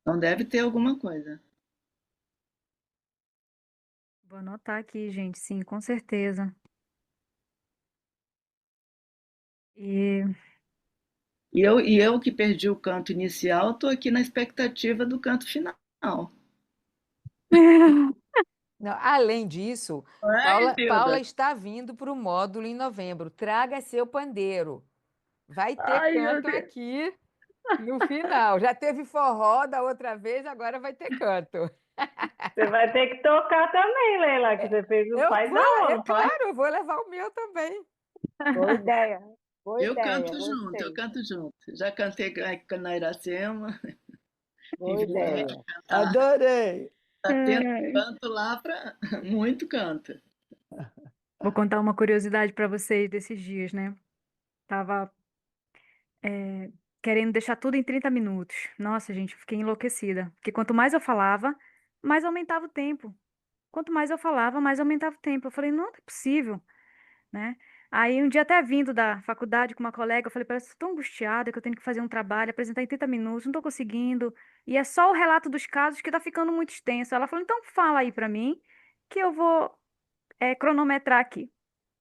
Então deve ter alguma coisa. Vou anotar aqui, gente. Sim, com certeza. E E eu que perdi o canto inicial, estou aqui na expectativa do canto final. Não, além disso, Ai, Paula Hilda. está vindo para o módulo em novembro. Traga seu pandeiro. Vai ter Ai, meu canto Deus. aqui no final. Já teve forró da outra vez, agora vai ter canto. Você vai ter que tocar também, Leila, que você fez o Eu faz vou, aula, é não faz? claro, eu vou levar o meu também. Boa ideia, boa Eu ideia, canto junto, eu gostei. canto junto. Já cantei na Iracema, Boa invitei a ideia. cantar. Adorei. Tá tendo Ai. canto lá para muito canto. Vou contar uma curiosidade para vocês desses dias, né? Tava querendo deixar tudo em 30 minutos. Nossa, gente, eu fiquei enlouquecida. Porque quanto mais eu falava, mais aumentava o tempo. Quanto mais eu falava, mais aumentava o tempo. Eu falei, não é possível, né? Aí um dia até vindo da faculdade com uma colega, eu falei para ela, estou tão angustiada que eu tenho que fazer um trabalho, apresentar em 30 minutos, não estou conseguindo. E é só o relato dos casos que está ficando muito extenso. Ela falou, então fala aí para mim que eu vou cronometrar aqui.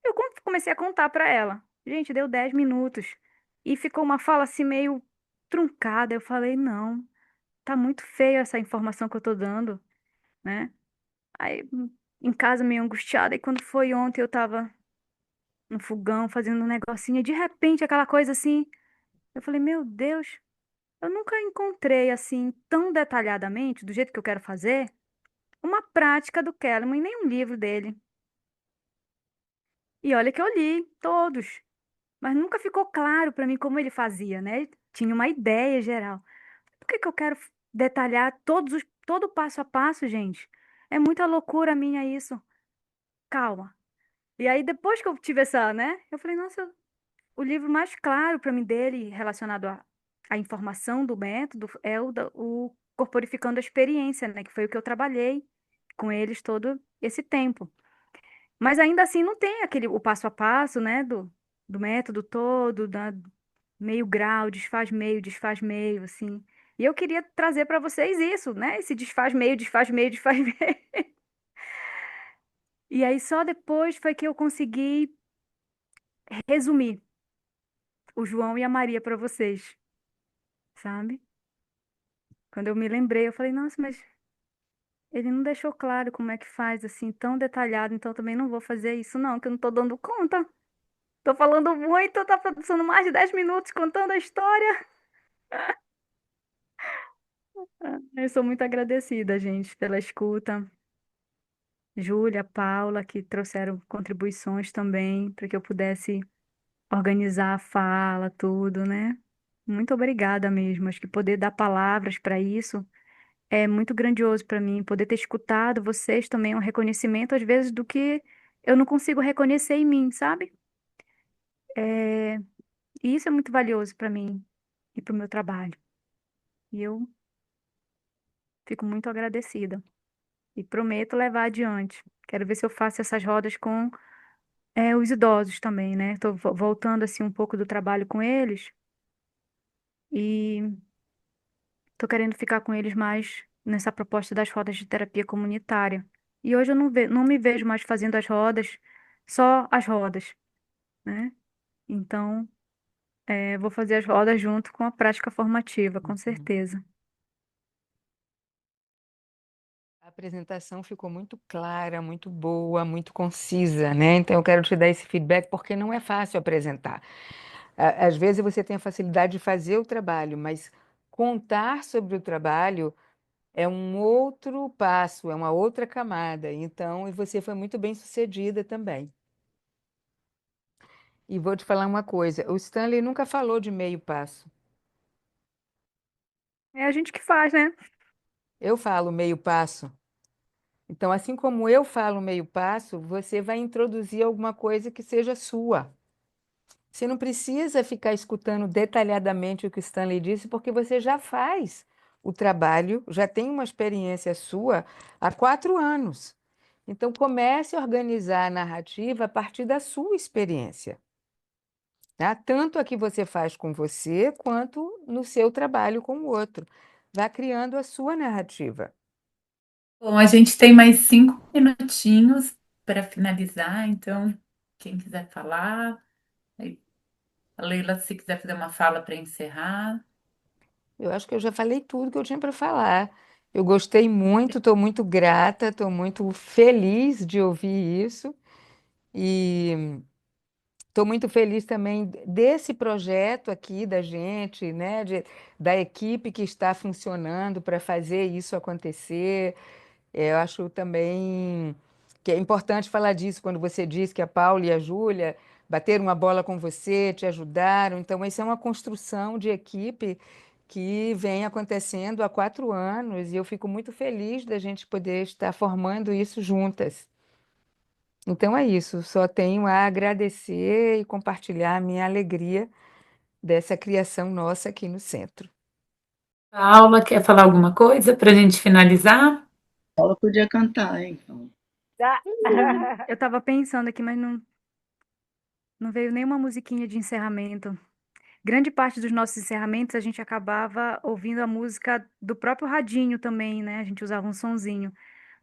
Eu comecei a contar para ela. Gente, deu 10 minutos. E ficou uma fala assim meio truncada. Eu falei, não, tá muito feio essa informação que eu tô dando, né? Aí, em casa meio angustiada. E quando foi ontem, eu tava no fogão fazendo um negocinho. E de repente, aquela coisa assim. Eu falei, meu Deus, eu nunca encontrei assim, tão detalhadamente, do jeito que eu quero fazer, uma prática do Kellerman em nenhum livro dele. E olha que eu li todos. Mas nunca ficou claro para mim como ele fazia, né? Ele tinha uma ideia geral. Por que que eu quero detalhar todo o passo a passo, gente? É muita loucura minha isso. Calma. E aí, depois que eu tive essa, né? Eu falei, nossa, o livro mais claro para mim dele, relacionado a informação do método é o corporificando a experiência, né? Que foi o que eu trabalhei com eles todo esse tempo. Mas ainda assim não tem o passo a passo, né? Do método todo, da meio grau, desfaz meio, assim. E eu queria trazer para vocês isso, né? Esse desfaz meio, desfaz meio, desfaz meio. E aí só depois foi que eu consegui resumir o João e a Maria para vocês, sabe? Quando eu me lembrei, eu falei, nossa, mas ele não deixou claro como é que faz assim, tão detalhado, então também não vou fazer isso, não, que eu não tô dando conta. Tô falando muito, tá passando mais de 10 minutos contando a história. Eu sou muito agradecida, gente, pela escuta. Júlia, Paula, que trouxeram contribuições também para que eu pudesse organizar a fala, tudo, né? Muito obrigada mesmo. Acho que poder dar palavras para isso é muito grandioso para mim. Poder ter escutado vocês também é um reconhecimento, às vezes, do que eu não consigo reconhecer em mim, sabe? É, e isso é muito valioso para mim e para o meu trabalho. E eu fico muito agradecida e prometo levar adiante. Quero ver se eu faço essas rodas com os idosos também, né? Estou voltando assim um pouco do trabalho com eles e estou querendo ficar com eles mais nessa proposta das rodas de terapia comunitária. E hoje eu não me vejo mais fazendo as rodas, só as rodas, né? Então, vou fazer as rodas junto com a prática formativa, com certeza. A apresentação ficou muito clara, muito boa, muito concisa, né? Então eu quero te dar esse feedback porque não é fácil apresentar. Às vezes você tem a facilidade de fazer o trabalho, mas contar sobre o trabalho é um outro passo, é uma outra camada. Então, e você foi muito bem sucedida também. E vou te falar uma coisa: o Stanley nunca falou de meio passo. É a gente que faz, né? Eu falo meio passo. Então, assim como eu falo meio passo, você vai introduzir alguma coisa que seja sua. Você não precisa ficar escutando detalhadamente o que o Stanley disse, porque você já faz o trabalho, já tem uma experiência sua há 4 anos. Então, comece a organizar a narrativa a partir da sua experiência, tá? Tanto a que você faz com você, quanto no seu trabalho com o outro. Vá criando a sua narrativa. Bom, a gente tem mais 5 minutinhos para finalizar, então, quem quiser falar, aí, a Leila, se quiser fazer uma fala para encerrar. Eu acho que eu já falei tudo que eu tinha para falar. Eu gostei muito, estou muito grata, estou muito feliz de ouvir isso e estou muito feliz também desse projeto aqui da gente, né, da equipe que está funcionando para fazer isso acontecer. Eu acho também que é importante falar disso quando você diz que a Paula e a Júlia bateram uma bola com você, te ajudaram. Então, isso é uma construção de equipe que vem acontecendo há 4 anos e eu fico muito feliz da gente poder estar formando isso juntas. Então é isso, só tenho a agradecer e compartilhar a minha alegria dessa criação nossa aqui no centro. Paula, quer falar alguma coisa para a gente finalizar? Paula podia cantar, hein, então. Tá. Eu estava pensando aqui, mas não veio nenhuma musiquinha de encerramento. Grande parte dos nossos encerramentos a gente acabava ouvindo a música do próprio radinho também, né? A gente usava um sonzinho.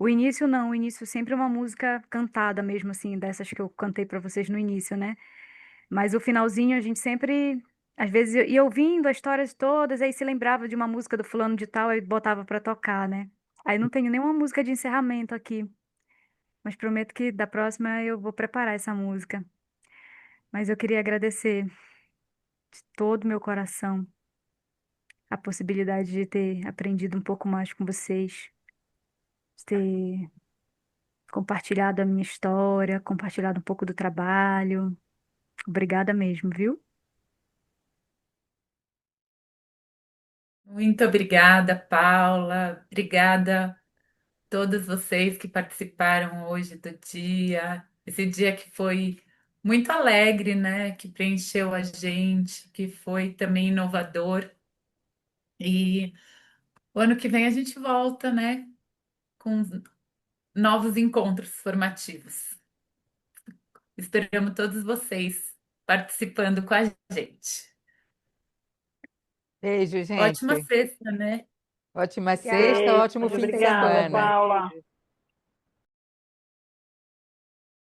O início não, o início sempre é uma música cantada mesmo, assim, dessas que eu cantei para vocês no início, né? Mas o finalzinho a gente sempre, às vezes, ia ouvindo as histórias todas, aí se lembrava de uma música do fulano de tal, aí botava para tocar, né? Aí não tenho nenhuma música de encerramento aqui, mas prometo que da próxima eu vou preparar essa música. Mas eu queria agradecer de todo o meu coração a possibilidade de ter aprendido um pouco mais com vocês, de ter compartilhado a minha história, compartilhado um pouco do trabalho. Obrigada mesmo, viu? Muito obrigada, Paula. Obrigada a todos vocês que participaram hoje do dia. Esse dia que foi muito alegre, né? Que preencheu a gente, que foi também inovador. E o ano que vem a gente volta, né, com novos encontros formativos. Esperamos todos vocês participando com a gente. Beijo, Ótima gente. sexta, né? Ótima sexta, Beijo, ótimo fim de obrigada, semana. Paula.